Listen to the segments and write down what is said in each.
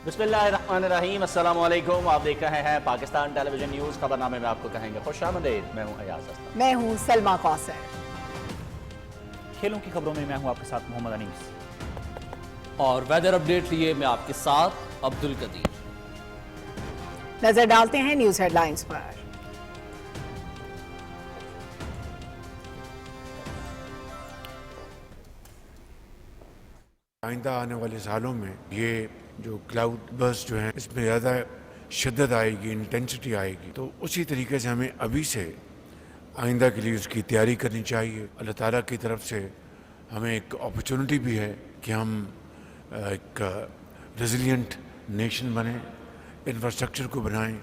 बिस्मिल्लाहिर्रहमानिर्रहीम, अस्सलाम वालेकुम। आप देख रहे हैं पाकिस्तान टेलीविजन न्यूज़। खबरनामे में आपको कहेंगे खुशामदीद। मैं हूं अयाज अस्लम। मैं हूं सलमा कौसर। खेलों की खबरों में मैं हूं आपके साथ मोहम्मद अनीस। और वेदर अपडेट लिए मैं आपके साथ अब्दुल कदीर। नजर डालते हैं न्यूज हेडलाइंस पर। आइंदा आने वाले सालों में ये जो क्लाउड बर्स्ट जो है इसमें ज़्यादा शिद्दत आएगी, इंटेंसिटी आएगी, तो उसी तरीके से हमें अभी से आइंदा के लिए उसकी तैयारी करनी चाहिए। अल्लाह ताला की तरफ से हमें एक अपॉर्चुनिटी भी है कि हम एक रेजिलिएंट नेशन बने, इंफ्रास्ट्रक्चर को बनाएं।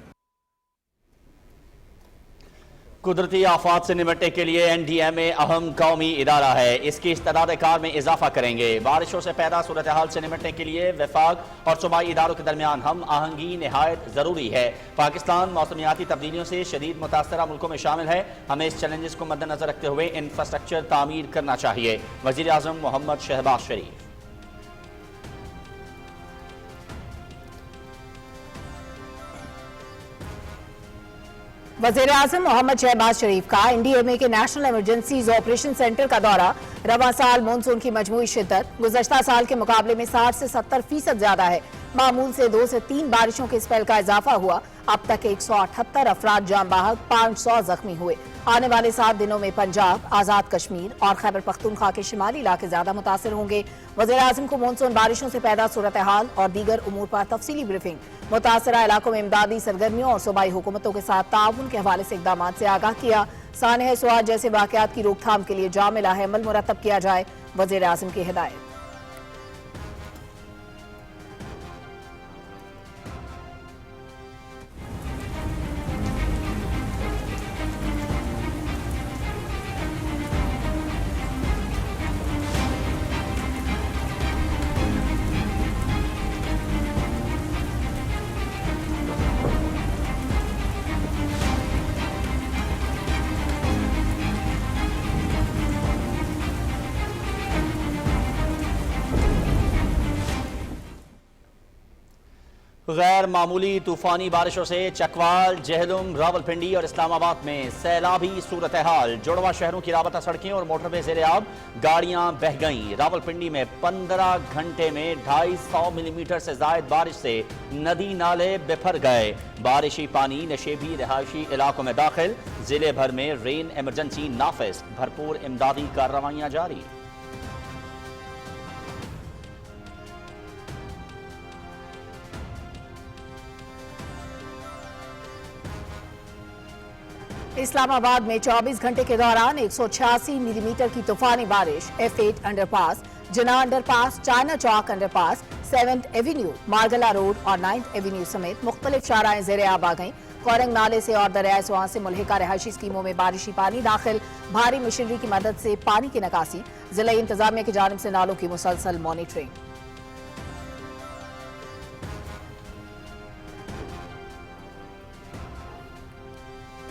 कुदरती आफात से निपटने के लिए NDMA अहम कौमी इदारा है। इसकी इस्तेदाद कार में इजाफा करेंगे। बारिशों से पैदा सूरत हाल से निपटने के लिए वफाक और सूबाई इदारों के दरमियान हम आहंगी नहायत ज़रूरी है। पाकिस्तान मौसमियाती तब्दीलियों से शदीद मुतासरा मुल्कों में शामिल है। हमें इस चैलेंजेस को मद्देनजर रखते हुए इंफ्रास्ट्रक्चर तामीर करना चाहिए। वज़ीर आज़म मोहम्मद शहबाज शरीफ। वज़ीर आज़म मोहम्मद शहबाज शरीफ का NDMA के नेशनल इमरजेंसीज ऑपरेशन सेंटर का दौरा। रवा साल मानसून की मजमूई शिद्दत गुज़श्ता साल के मुकाबले में 60 से 70% ज्यादा है। मामूल से 2 से 3 बारिशों के स्पेल का इजाफा हुआ। अब तक 178 अफराद जाम बहक, 500 जख्मी हुए। आने वाले 7 दिनों में पंजाब, आज़ाद कश्मीर और खैबर पख्तूनख्वा के शिमाली इलाके ज्यादा मुतासर होंगे। वज़ीर आज़म को मानसून बारिशों से पैदा सूरत हाल और दीगर उमूर पर तफसीली ब्रीफिंग, मुतासरा इलाकों में इमदादी सरगर्मियों और सूबाई हुकूमतों के साथ ताउन के हवाले से इकदाम से आगाह किया। सानह सुआद जैसे वाक़यात की रोकथाम के लिए जामिला अमल मुरतब किया जाए, वज़ीर आज़म की हिदायत। गैर मामूली तूफानी बारिशों से चकवाल, जहलुम, रावलपिंडी और इस्लामाबाद में सैलाबी सूरत हाल। जुड़वा शहरों की राबता सड़कें और मोटरवे ज़ेरे आब, गाड़ियां बह गईं। रावलपिंडी में 15 घंटे में 250 मिलीमीटर से जायद बारिश से नदी नाले बिफर गए। बारिशी पानी नशेबी रिहायशी इलाकों में दाखिल। जिले भर में रेन एमरजेंसी नाफिज, भरपूर इमदादी कार्रवाइयां जारी। इस्लामाबाद में 24 घंटे के दौरान 186 मिलीमीटर की तूफानी बारिश। F8 underpass, Jinnah underpass, China Chowk underpass, 7th avenue, Margalla road और 9th एवेन्यू समेत मुख्तलिफ शाराएं ज़ेरे आब आ गईं। कोरंग नाले से और दरियाए स्वां से मुल्हिका रिहायशी स्कीमों में बारिशी पानी दाखिल। भारी मशीनरी की मदद से पानी की निकासी। जिला इंतजामिया की जानिब से नालों की मुसलसल मॉनिटरिंग।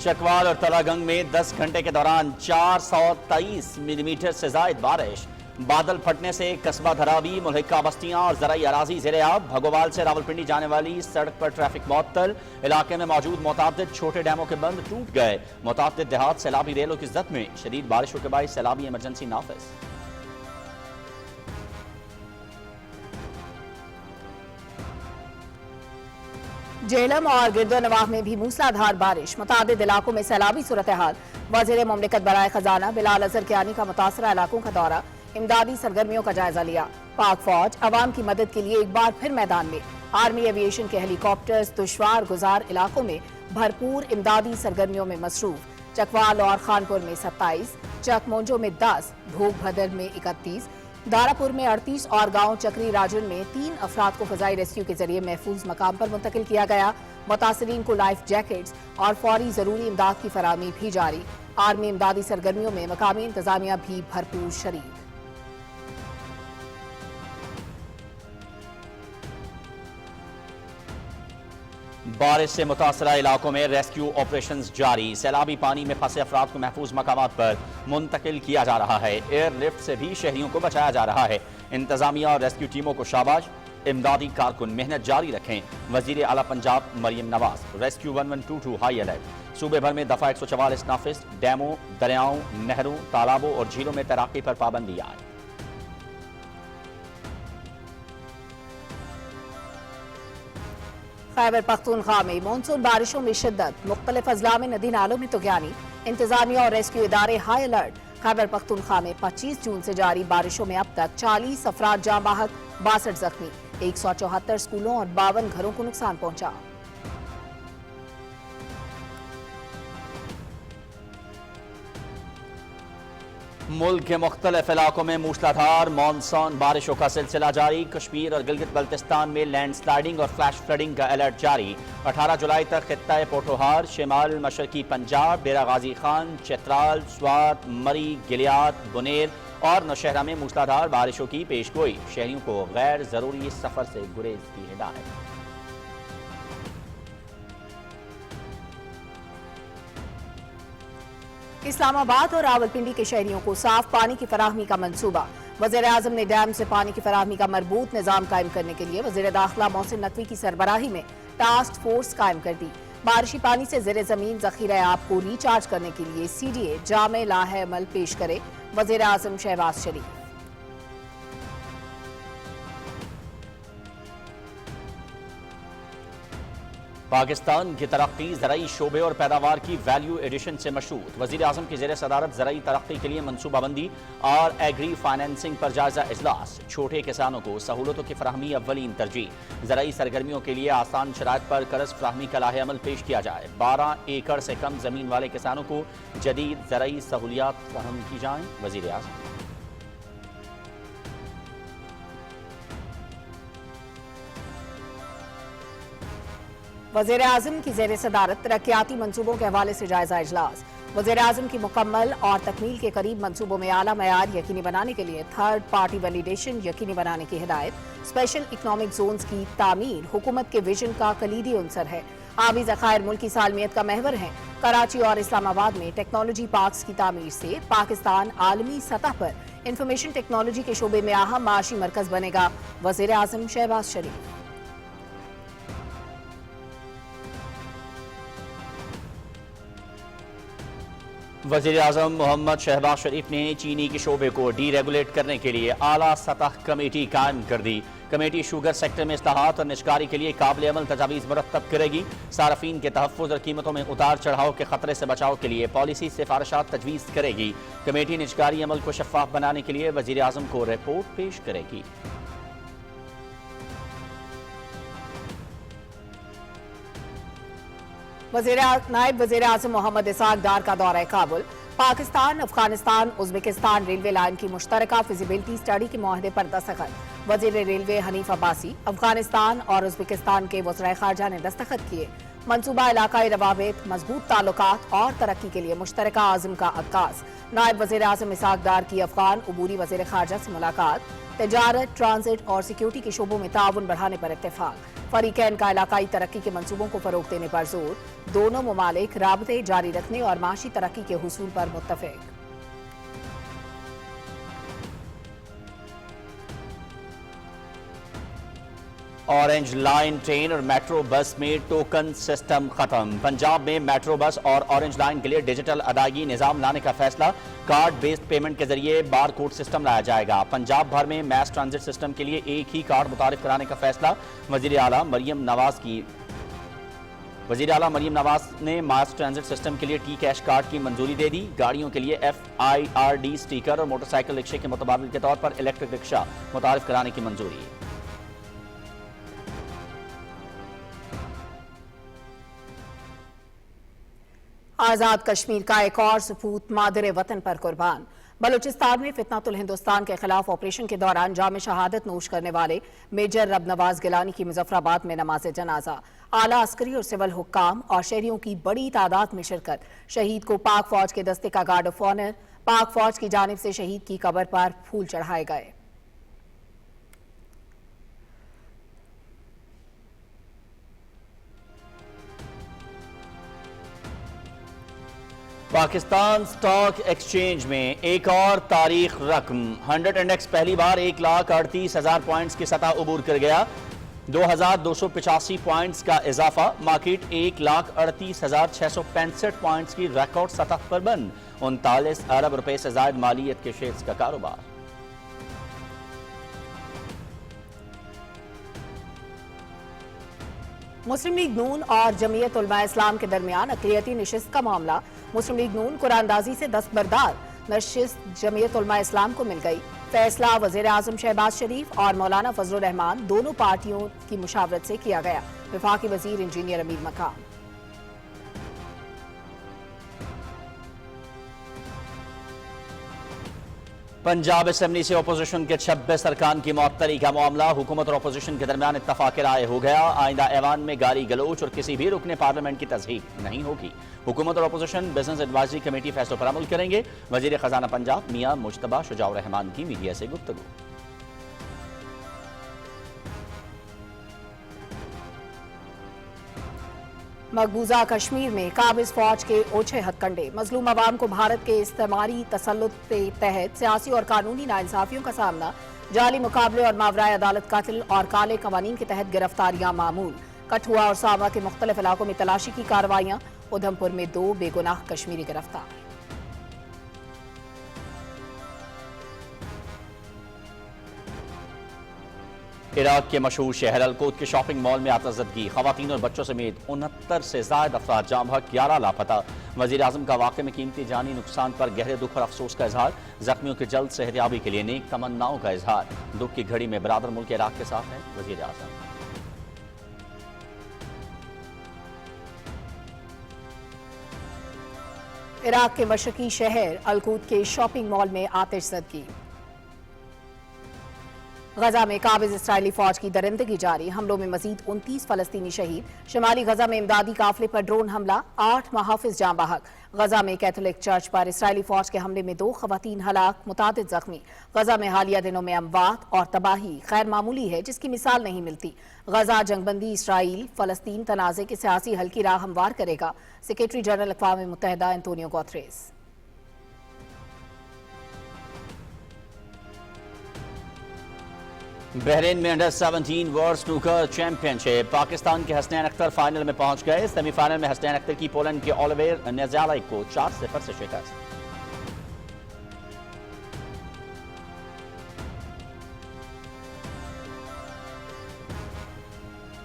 चकवाल और तलागंग में 10 घंटे के दौरान 423 मिलीमीटर से जायद बारिश। बादल फटने से कस्बा धरावी, मुल्हिका बस्तियां और जराई अराजी ज़ेरे आब। भगोवाल से रावलपिंडी जाने वाली सड़क पर ट्रैफिक मुअत्तल। इलाके में मौजूद मुताबिद छोटे डैमों के बंद टूट गए। मुताबिद देहात सैलाबी रेलों की जद में शदीद बारिशों के बाद सैलाबी इमरजेंसी नाफिज। जेहलम और गिरदोनवाह में भी मूसलाधार बारिश, मुतादिद इलाकों में सैलाबी सूरत हाल। वज़ीर मुमलिकत बराए खजाना बिलाल अजहर कियानी का मुतासरा इलाकों का दौरा, इमदादी सरगर्मियों का जायजा लिया। पाक फौज अवाम की मदद के लिए एक बार फिर मैदान में। आर्मी एविएशन के हेलीकॉप्टर्स दुश्वार गुजार इलाकों में भरपूर इमदादी सरगर्मियों में मसरूफ। चकवाल और खानपुर में 27, चकमोंजो में 10, भोग भदर में 31, दारापुर में 38 और गांव चक्री राजन में 3 अफराद को फजाई रेस्क्यू के जरिए महफूज मकाम पर मुंतकिल किया गया। मुतासरीन को लाइफ जैकेट्स और फौरी जरूरी इमदाद की फराहमी भी जारी। आर्मी इमदादी सरगर्मियों में मकामी इंतजामिया भी भरपूर शरीक। बारिश से मुतासरा इलाकों में रेस्क्यू ऑपरेशन जारी। सैलाबी पानी में फंसे अफराद को महफूज मकामात पर मुंतकिल किया जा रहा है। एयरलिफ्ट से भी शहरियों को बचाया जा रहा है। इंतजामिया और रेस्क्यू टीमों को शाबाश। इमदादी कारकुन मेहनत जारी रखें। वजीर आला Punjab Maryam Nawaz. Rescue 1122 high alert. सूबे भर में दफा 144 नाफिज। डैमों, दरियाओं, नहरों, तालाबों और झीलों में तैराकी पर पाबंदी आए। खैबर पख्तूनख्वा में मानसून बारिशों में शिद्दत, मुख्तलिफ अजला में नदी नालों में तुगयानी। इंतजामिया और रेस्क्यू इदारे हाई अलर्ट। खैबर पख्तूनख्वा में 25 जून से जारी बारिशों में अब तक 40 अफराद जाँ बहक, 62 जख्मी। 174 स्कूलों और 52 घरों को नुकसान पहुंचा। मुल्क के मुख्तलिफ इलाकों में मूसलाधार मानसून बारिशों का सिलसिला जारी। कश्मीर और गिलगित बल्तिस्तान में लैंड स्लाइडिंग और फ्लैश फ्लडिंग का अलर्ट जारी। 18 जुलाई तक खित्ता पोठोहार, शिमाल मशरकी पंजाब, डेरा गाजी खान, चित्राल, स्वात, मरी, गिलियात, बुनेर और नौशहरा में मूसलाधार बारिशों की पेशगोई। शहरियों को गैर जरूरी सफर से गुरेज की हिदायत। इस्लामाबाद और रावलपिंडी के शहरियों को साफ पानी की फराहमी का मंसूबा। वज़ीर आज़म ने डैम से पानी की फराहमी का मरबूत निज़ाम कायम करने के लिए वज़ीर दाखिला मोहसिन नकवी की सरबराही में टास्क फोर्स कायम कर दी। बारिशी पानी से ज़ेरे ज़मीन ज़ख़ीरा आब को रिचार्ज करने के लिए CDA जामे लाहे अमल पेश करे वज़ीर आज़म शहबाज शरीफ। पाकिस्तान की तरक्की ज़राई शोबे और पैदावार की वैल्यू एडिशन से मशहूर। वज़ीर आज़म की ज़ेर सदारत ज़राई तरक्की के लिए मनसूबाबंदी और एग्री फाइनेंसिंग पर जायजा इजलास। छोटे किसानों को सहूलतों की फराहमी अव्वलीन तरजीह। ज़राई सरगर्मियों के लिए आसान शराइत पर कर्ज फराहमी का लाहे अमल पेश किया जाए। 12 एकड़ से कम ज़मीन वाले किसानों को जदीद ज़राई सहूलियात फराहम की जाएँ। वज़ीर आज़म वज़ीर आज़म की ज़ेर सदारत तरक्याती मंसूबों के हवाले से जायजा इजलास। वज़ीर आज़म की मुकम्मल और तकमील के करीब मंसूबों में आला मयार यकीनी बनाने के लिए थर्ड पार्टी वैलिडेशन यकीनी बनाने की हिदायत। स्पेशल इकनॉमिक जोन्स की तामीर हुकूमत के विजन का कलीदी अंसर है। आबी ज़खायर मुल्क की सालमियत का महवर है। कराची और इस्लामाबाद में टेक्नोलॉजी पार्क्स की तामीर से पाकिस्तान आलमी सतह पर इंफॉर्मेशन टेक्नोलॉजी के शोबे में अहम माशी मरकज बनेगा। वज़ीर आज़म शहबाज शरीफ। वज़ीर आज़म मोहम्मद शहबाज शरीफ ने चीनी के शोबे को डीरेगुलेट करने के लिए आला सतह कमेटी कायम कर दी। कमेटी शुगर सेक्टर में इस्लाहात और निशकारी के लिए काबिल अमल तजावीज़ मुरत्तब करेगी। सारफीन के तहफ़्फ़ुज़ और कीमतों में उतार चढ़ाव के खतरे से बचाव के लिए पॉलिसी सिफारिशात तजवीज़ करेगी। कमेटी निजकारी अमल को शफ़ाफ बनाने के लिए वज़ीर आज़म को रिपोर्ट पेश करेगी। नायब वज़ीर आज़म मोहम्मद इसाक डार का दौरा Kabul. Pakistan, Afghanistan, Uzbekistan railway line की मुश्तरका फिजिबिलिटी स्टडी के मुआहदे पर दस्तखत। वज़ीर रेलवे हनीफ अब्बासी अफगानिस्तान और उज़्बेकिस्तान के वज़ीर ख़ारजा ने दस्तखत किए। मनसूबा इलाकाई रवाबित, मजबूत ताल्लुकात और तरक्की के लिए मुश्तरका आज़म का आगाज़। नायब वज़ीर आज़म इसाक डार की अफगान उबूरी वज़ीर ख़ारजा से मुलाकात। तजारत, ट्रांजिट और सिक्योरिटी के शोबों में ताउन बढ़ाने पर इत्तेफाक। फरीकैन का इलाकाई तरक्की के मंसूबों को फरोग देने पर जोर। दोनों ममालिक राबते जारी रखने और माशी तरक्की के हुसूल पर मुत्तफिक। ऑरेंज लाइन ट्रेन और मेट्रो बस में टोकन सिस्टम खत्म। पंजाब में मेट्रो बस और ऑरेंज लाइन के लिए डिजिटल अदायगी निजाम लाने का फैसला। कार्ड बेस्ड पेमेंट के जरिए बार कोड सिस्टम लाया जाएगा। पंजाब भर में मैस ट्रांजिट सिस्टम के लिए एक ही कार्ड मुतारिफ कराने का फैसला। वज़ीर आला मरियम नवाज ने मास ट्रांजिट सिस्टम के लिए टी कैश कार्ड की मंजूरी दे दी। गाड़ियों के लिए FIRD स्टिकर और मोटरसाइकिल रिक्शे के मुतबादिल के तौर पर इलेक्ट्रिक रिक्शा मुतारिफ कराने की मंजूरी। आज़ाद कश्मीर का एक और सपूत मादर वतन पर कुर्बान। बलूचिस्तान में फितनातुल हिंदुस्तान के खिलाफ ऑपरेशन के दौरान जाम शहादत नोश करने वाले मेजर रब नवाज गिलानी की मुजफ्फराबाद में नमाज जनाजा। आला अस्करी और सिविल हुक्काम और शहरियों की बड़ी तादाद में शिरकत। शहीद को पाक फौज के दस्ते का गार्ड ऑफ ऑनर। पाक फौज की जानिब से शहीद की कब्र पर फूल चढ़ाए गए। پاکستان سٹاک ایکسچینج میں ایک اور تاریخ رقم 100 انڈیکس پہلی بار 1,38,000 پوائنٹس کی سطح عبور کر گیا. 2,285 پوائنٹس کا اضافہ. مارکیٹ 1,38,665 پوائنٹس کی ریکارڈ سطح پر بند. 39 ارب روپے سے زائد مالیت کے شیئرز کا کاروبار. مسلم لیگ نون اور جمعیت علماء اسلام کے درمیان اقلیتی نشست کا معاملہ. مسلم لیگ نون قرآن اندازی سے دستبردار. نشست جمعیت علماء اسلام کو مل گئی. فیصلہ وزیر اعظم شہباز شریف اور مولانا فضل الرحمان دونوں پارٹیوں کی مشاورت سے کیا گیا. وفاقی وزیر انجینئر امیر مقام. پنجاب اسمبلی سے اپوزیشن کے 26 ارکان کی معطلی کا معاملہ. حکومت اور اپوزیشن کے درمیان اتفاق رائے ہو گیا. آئندہ ایوان میں گالی گلوچ اور کسی بھی رکن پارلیمنٹ کی تصحیح نہیں ہوگی. حکومت اور اپوزیشن بزنس ایڈوائزری کمیٹی فیصلوں پر عمل کریں گے. وزیر خزانہ پنجاب میاں مجتبیٰ شجاع الرحمان کی میڈیا سے گفتگو. مقبوضہ کشمیر میں قابض فوج کے اوچھے ہتھ کنڈے. مظلوم عوام کو بھارت کے استعماری تسلط کے تحت سیاسی اور قانونی ناانصافیوں کا سامنا. جعلی مقابلے اور ماورائے عدالت قتل اور کالے قوانین کے تحت گرفتاریاں معمول. کٹھوعہ اور ساوا کے مختلف علاقوں میں تلاشی کی کارروائیاں. ادھم پور میں 2 بے گناہ کشمیری گرفتار. عراق کے مشہور شہر الکوت کے شاپنگ مال میں آتشزدگی. خواتین اور بچوں سمیت 69 سے زائد افراد جاں بحق، 11 لاپتہ. وزیر اعظم کا واقعے میں قیمتی جانی نقصان پر گہرے دکھ اور افسوس کا اظہار. زخمیوں کی جلد صحتیابی کے لیے نیک تمناؤں کا اظہار. دکھ کی گھڑی میں برادر ملک عراق کے ساتھ ہیں وزیر اعظم. عراق کے مشرقی شہر الکوت کے شاپنگ مال میں آتش زدگی. غزہ میں قابض اسرائیلی فوج کی درندگی جاری. حملوں میں مزید 29 فلسطینی شہید. شمالی غزہ میں امدادی قافلے پر ڈرون حملہ. 8 محافظ جاں بحق. غزہ میں کیتھولک چرچ پر اسرائیلی فوج کے حملے میں 2 خواتین ہلاک، متعدد زخمی. غزہ میں حالیہ دنوں میں اموات اور تباہی غیر معمولی ہے جس کی مثال نہیں ملتی. غزہ جنگ بندی اسرائیل فلسطین تنازع کے سیاسی حل کی راہ ہموار کرے گا. سیکریٹری جنرل اقوام متحدہ انتونیو گوتریس. بحرین میں under 17 world snooker championship. Pakistan کے حسنین اختر فائنل میں پہنچ گئے. سیمی فائنل میں حسنین اختر کی پولینڈ کے اولویر نیزالائک کو 4-0 سے شکست.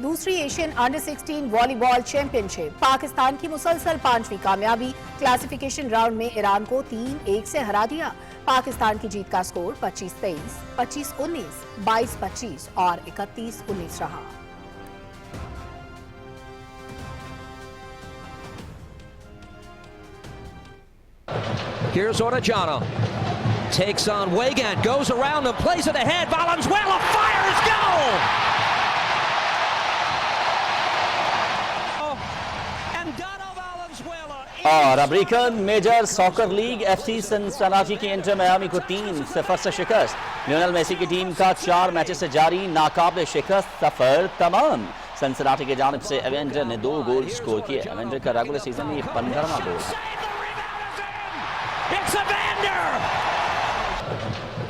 دوسری ایشین انڈر 16 والی بال چیمپئن شپ. پاکستان کی مسلسل 5ویں کامیابی. کلاسیفیکیشن راؤنڈ میں ایران کو 3-1 سے ہرا دیا. پاکستان کی جیت کا سکور 25-23، 25-19، 22-25 اور 31-19 رہا. Here's Orellana. Takes on Weigand, goes around and plays it ahead. Valenzuela fires, goal! اور American major soccer league F C Cincinnati کی انٹر میامی کو 3-0 سے شکست. لیونل میسی کی ٹیم کا 4 میچز سے جاری ناقابل شکست سفر تمام. سنسناٹی کی جانب سے ایونڈر نے 2 گول سکور کیے. ایونڈر کا ریگولر سیزن میں 15واں گول.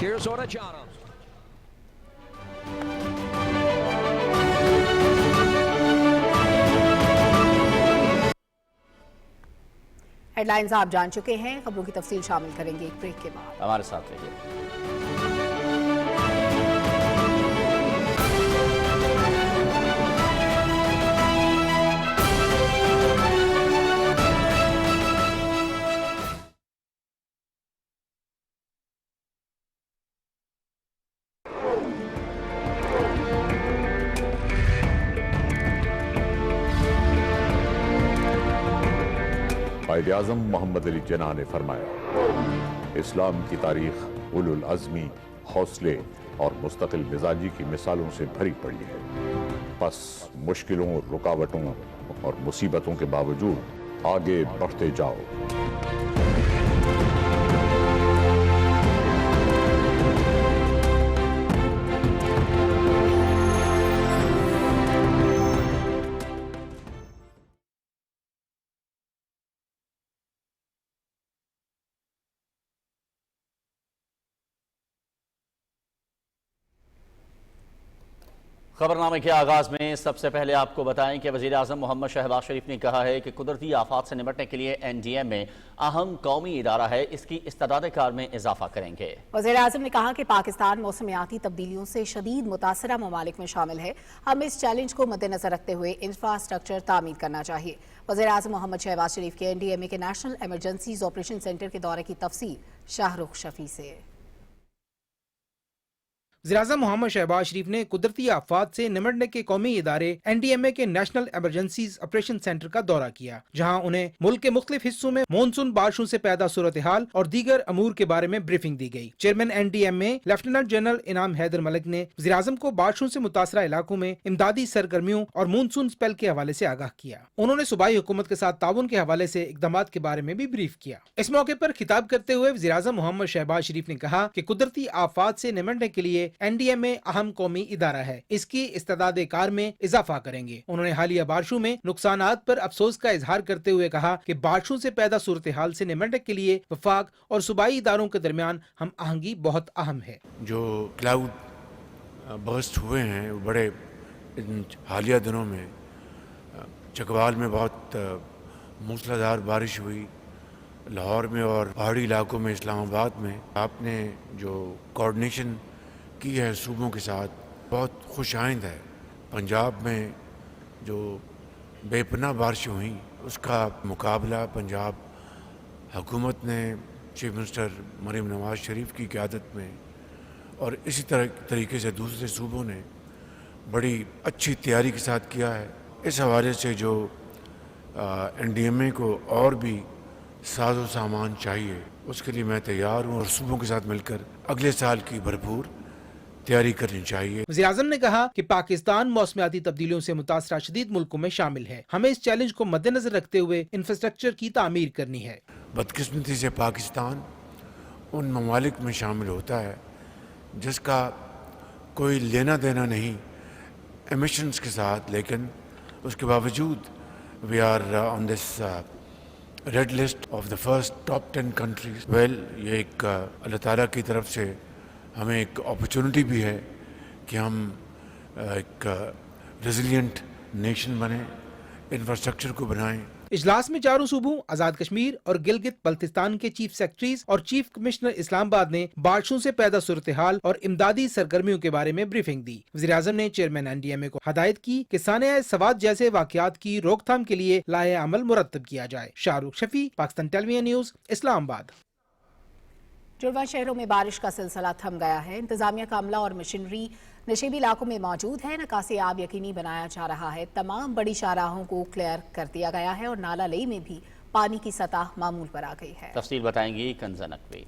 Here's Orellana. ہیڈ لائنز آپ جان چکے ہیں. خبروں کی تفصیل شامل کریں گے ایک بریک کے بعد. ہمارے ساتھ رہیے. قائد اعظم محمد علی جناح نے فرمایا، اسلام کی تاریخ اولو العزمی، حوصلے اور مستقل مزاجی کی مثالوں سے بھری پڑی ہے. بس مشکلوں، رکاوٹوں اور مصیبتوں کے باوجود آگے بڑھتے جاؤ. खबरनामे के आगाज में सबसे पहले आपको बताएं कि वज़ीर आज़म मोहम्मद शहबाज शरीफ ने कहा है कि कुदरती आफात से निपटने के लिए NDMA अहम कौमी इदारा है, इसकी इस्तेदाद कार में इजाफा करेंगे। वज़ीर आज़म ने कहा कि पाकिस्तान मौसमियाती तब्दीलियों से शदीद मुतासरा ममालिक में शामिल है, हमें इस चैलेंज को मद्देनजर रखते हुए इंफ्रास्ट्रक्चर तामीर करना चाहिए। वज़ीर आज़म मोहम्मद शहबाज शरीफ के NDMA के नेशनल एमरजेंसीज ऑपरेशन सेंटर के दौरे की तफसील शाहरुख शफी से। वज़ीर-ए-आज़म मोहम्मद शहबाज शरीफ ने कुदरती आफात से निपटने के कौमी इदारे NDMA के नेशनल एमरजेंसीज ऑपरेशन सेंटर का दौरा किया, जहां उन्हें मुल्क के मुख्तलिफ हिस्सों में मानसून बारिशों से पैदा सूरत हाल और दीगर अमूर के बारे में ब्रीफिंग दी गई। चेयरमैन NDMA लेफ्टिनेंट जनरल इनाम हैदर मलिक ने वज़ीर-ए-आज़म को बारिशों से मुतासरा इलाकों में इमदादी सरगर्मियों और मानसून स्पेल के हवाले से आगाह किया। उन्होंने सूबाई हुकूमत के साथ ताउन के हवाले से इकदाम के बारे में भी ब्रीफ किया। इस मौके पर खिताब करते हुए वज़ीर-ए-आज़म मोहम्मद शहबाज शरीफ ने कहा कि कुदरती आफात से निपटने के लिए NDMA अहम कौमी इदारा है, इसकी इस्तेदाद कार में इजाफा करेंगे। उन्होंने हालिया बारिशों में नुकसानात पर अफसोस का इजहार करते हुए कहा कि बारिशों से पैदा सूरत हाल से निपटने के लिए वफाक और सूबाई इदारों के दरमियान हम आहंगी बहुत अहम है। जो क्लाउड बर्स्ट हुए हैं वो बड़े इन हालिया दिनों में चकवाल में बहुत मूसलाधार बारिश हुई, लाहौर में और पहाड़ी इलाकों में, इस्लामाबाद में। आपने जो कोऑर्डिनेशन की है सूबों के साथ बहुत खुशाइंद है। पंजाब में जो बेपनाह बारिश हुई उसका मुकाबला पंजाब हुकूमत ने चीफ मिनिस्टर मरीम नवाज शरीफ की क़यादत में और इसी तरीके से दूसरे सूबों ने बड़ी अच्छी तैयारी के साथ किया है। इस हवाले से जो NDMA को और भी साजो सामान चाहिए उसके लिए मैं तैयार हूँ और सूबों के साथ मिलकर अगले साल की भरपूर तैयारी करनी चाहिए। वज़ीर-ए-आज़म ने कहा कि पाकिस्तान मौसमियाती तब्दीलियों से मुतासरा शदीद मुल्कों में शामिल है, हमें इस चैलेंज को मद्देनजर रखते हुए इंफ्रास्ट्रक्चर की तामीर करनी है। बदकिस्मती से पाकिस्तान उन ममालिक में शामिल होता है जिसका कोई लेना देना नहीं एमिशंस के साथ, लेकिन उसके बावजूद we are on this red list of the first top 10 countries. Well, ये एक अल्लाह ताला की तरफ से हमें एक अपॉर्चुनिटी भी है कि हम एक रेजिलिएंट नेशन बने, इंफ्रास्ट्रक्चर को बनाएं। इजलास में चारों सूबों आजाद कश्मीर और गिलगित बल्तिस्तान के चीफ सेक्रेटरीज और चीफ कमिश्नर इस्लामाबाद ने बारिशों से पैदा सूरत हाल और इमदादी सरगर्मियों के बारे में ब्रीफिंग दी। वज़ीर-ए-आज़म ने चेयरमैन NDMA को हदायत की कि सानिया सवात जैसे वाकयात की रोकथाम के लिए लाए अमल मुरतब किया जाए। Shahrukh Shafi, Pakistan television news, Islamabad. जुड़वा शहरों में बारिश का सिलसिला थम गया है। इंतजामिया का अमला और मशीनरी नशेबी इलाकों में मौजूद है। नकासी आब यकीनी बनाया जा रहा है। तमाम बड़ी शाहराहों को क्लियर कर दिया गया है और नाला लई में भी पानी की सतह मामूल पर आ गई है। तफसील बताएंगी कंज़ा नकवी।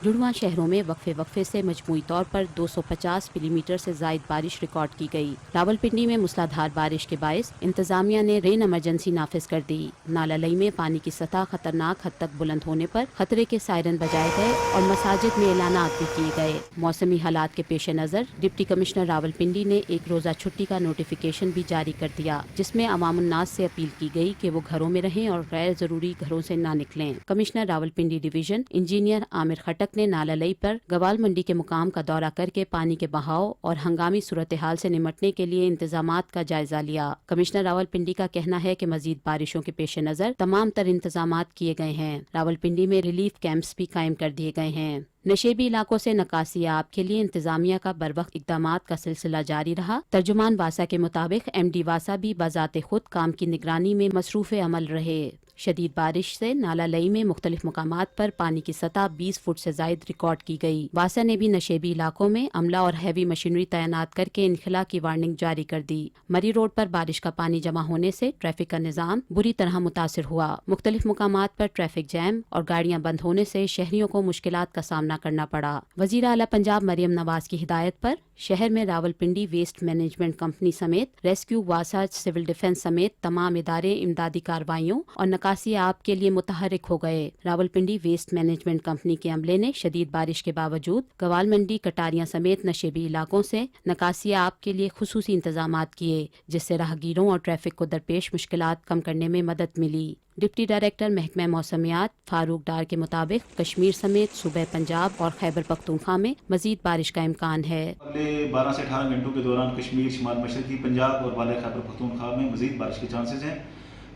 जुड़वा शहरों में वक्फे वक्फे से मजमूई तौर पर 250 मिलीमीटर से जायद बारिश रिकॉर्ड की गई। रावलपिंडी में मूसलाधार बारिश के बायस इंतजामिया ने रेन इमरजेंसी नाफिज कर दी। नाला लई में पानी की सतह खतरनाक हद तक बुलंद होने पर खतरे के सायरन बजाए गए और मसाजिद में ऐलानात भी किए गए। मौसमी हालात के पेश नज़र डिप्टी कमिश्नर रावलपिंडी ने एक रोज़ा छुट्टी का नोटिफिकेशन भी जारी कर दिया, जिसमें अवामुन्नास से अपील की गई कि वो घरों में रहें और गैर जरूरी घरों से न निकलें। Commissioner Rawalpindi division engineer Amir Khattak ने नाला लई पर गवाल मंडी के मुकाम का दौरा करके पानी के बहाव और हंगामी सूरत हाल से निपटने के लिए इंतजामात का जायजा लिया। कमिश्नर रावलपिंडी का कहना है कि मजीद बारिशों के पेश नज़र तमाम तर इंतजामात किए गए हैं। रावलपिंडी में रिलीफ कैंप्स भी कायम कर दिए गए हैं। नशेबी इलाकों से नकासी आब के लिए इंतजामिया का बरवक्त इकदामात का सिलसिला जारी रहा। तर्जुमान वासा के मुताबिक MD वासा भी बजाते खुद काम की निगरानी में मसरूफ़ अमल रहे। शदीद बारिश से नाला लई में मुख्तलिफ मकामात पर पानी की सतह 20 फुट से जायद रिकॉर्ड की गई। वासा ने भी नशेबी इलाकों में अमला और हैवी मशीनरी तैनात करके इनखला की वार्निंग जारी कर दी। मरी रोड पर बारिश का पानी जमा होने से ट्रैफिक का निज़ाम बुरी तरह मुतासिर हुआ। मुख्तलिफ मकामात पर ट्रैफिक जैम और गाड़ियां बंद होने से शहरियों को मुश्किलात का सामना करना पड़ा। वजीर आला पंजाब मरियम नवाज की हिदायत पर शहर में रावलपिंडी वेस्ट मैनेजमेंट कंपनी समेत रेस्क्यू, वासा, सिविल डिफेंस समेत तमाम इदारे इमदादी कार्रवाइयों और नकासी आब के लिए मुतहरिक हो गए। रावलपिंडी वेस्ट मैनेजमेंट कंपनी के अमले ने शदीद बारिश के बावजूद गवाल मंडी, कटारियां समेत नशेबी इलाकों से नकासी आब के लिए खुसूसी इंतजामात किए, जिससे राहगीरों और ट्रैफिक को दरपेश मुश्किलात कम करने में मदद मिली। डिप्टी डायरेक्टर महकमा मौसमियात फारूक डार के मुताबिक कश्मीर समेत सूबे पंजाब और खैबर पख्तूनख्वा में मजीद बारिश का इम्कान है। अगले 12 से 18 घंटों के दौरान कश्मीर, शिमाल मशरकी पंजाब और वाले खैबर पख्तूनख्वा में मजीद बारिश के चांसेस हैं।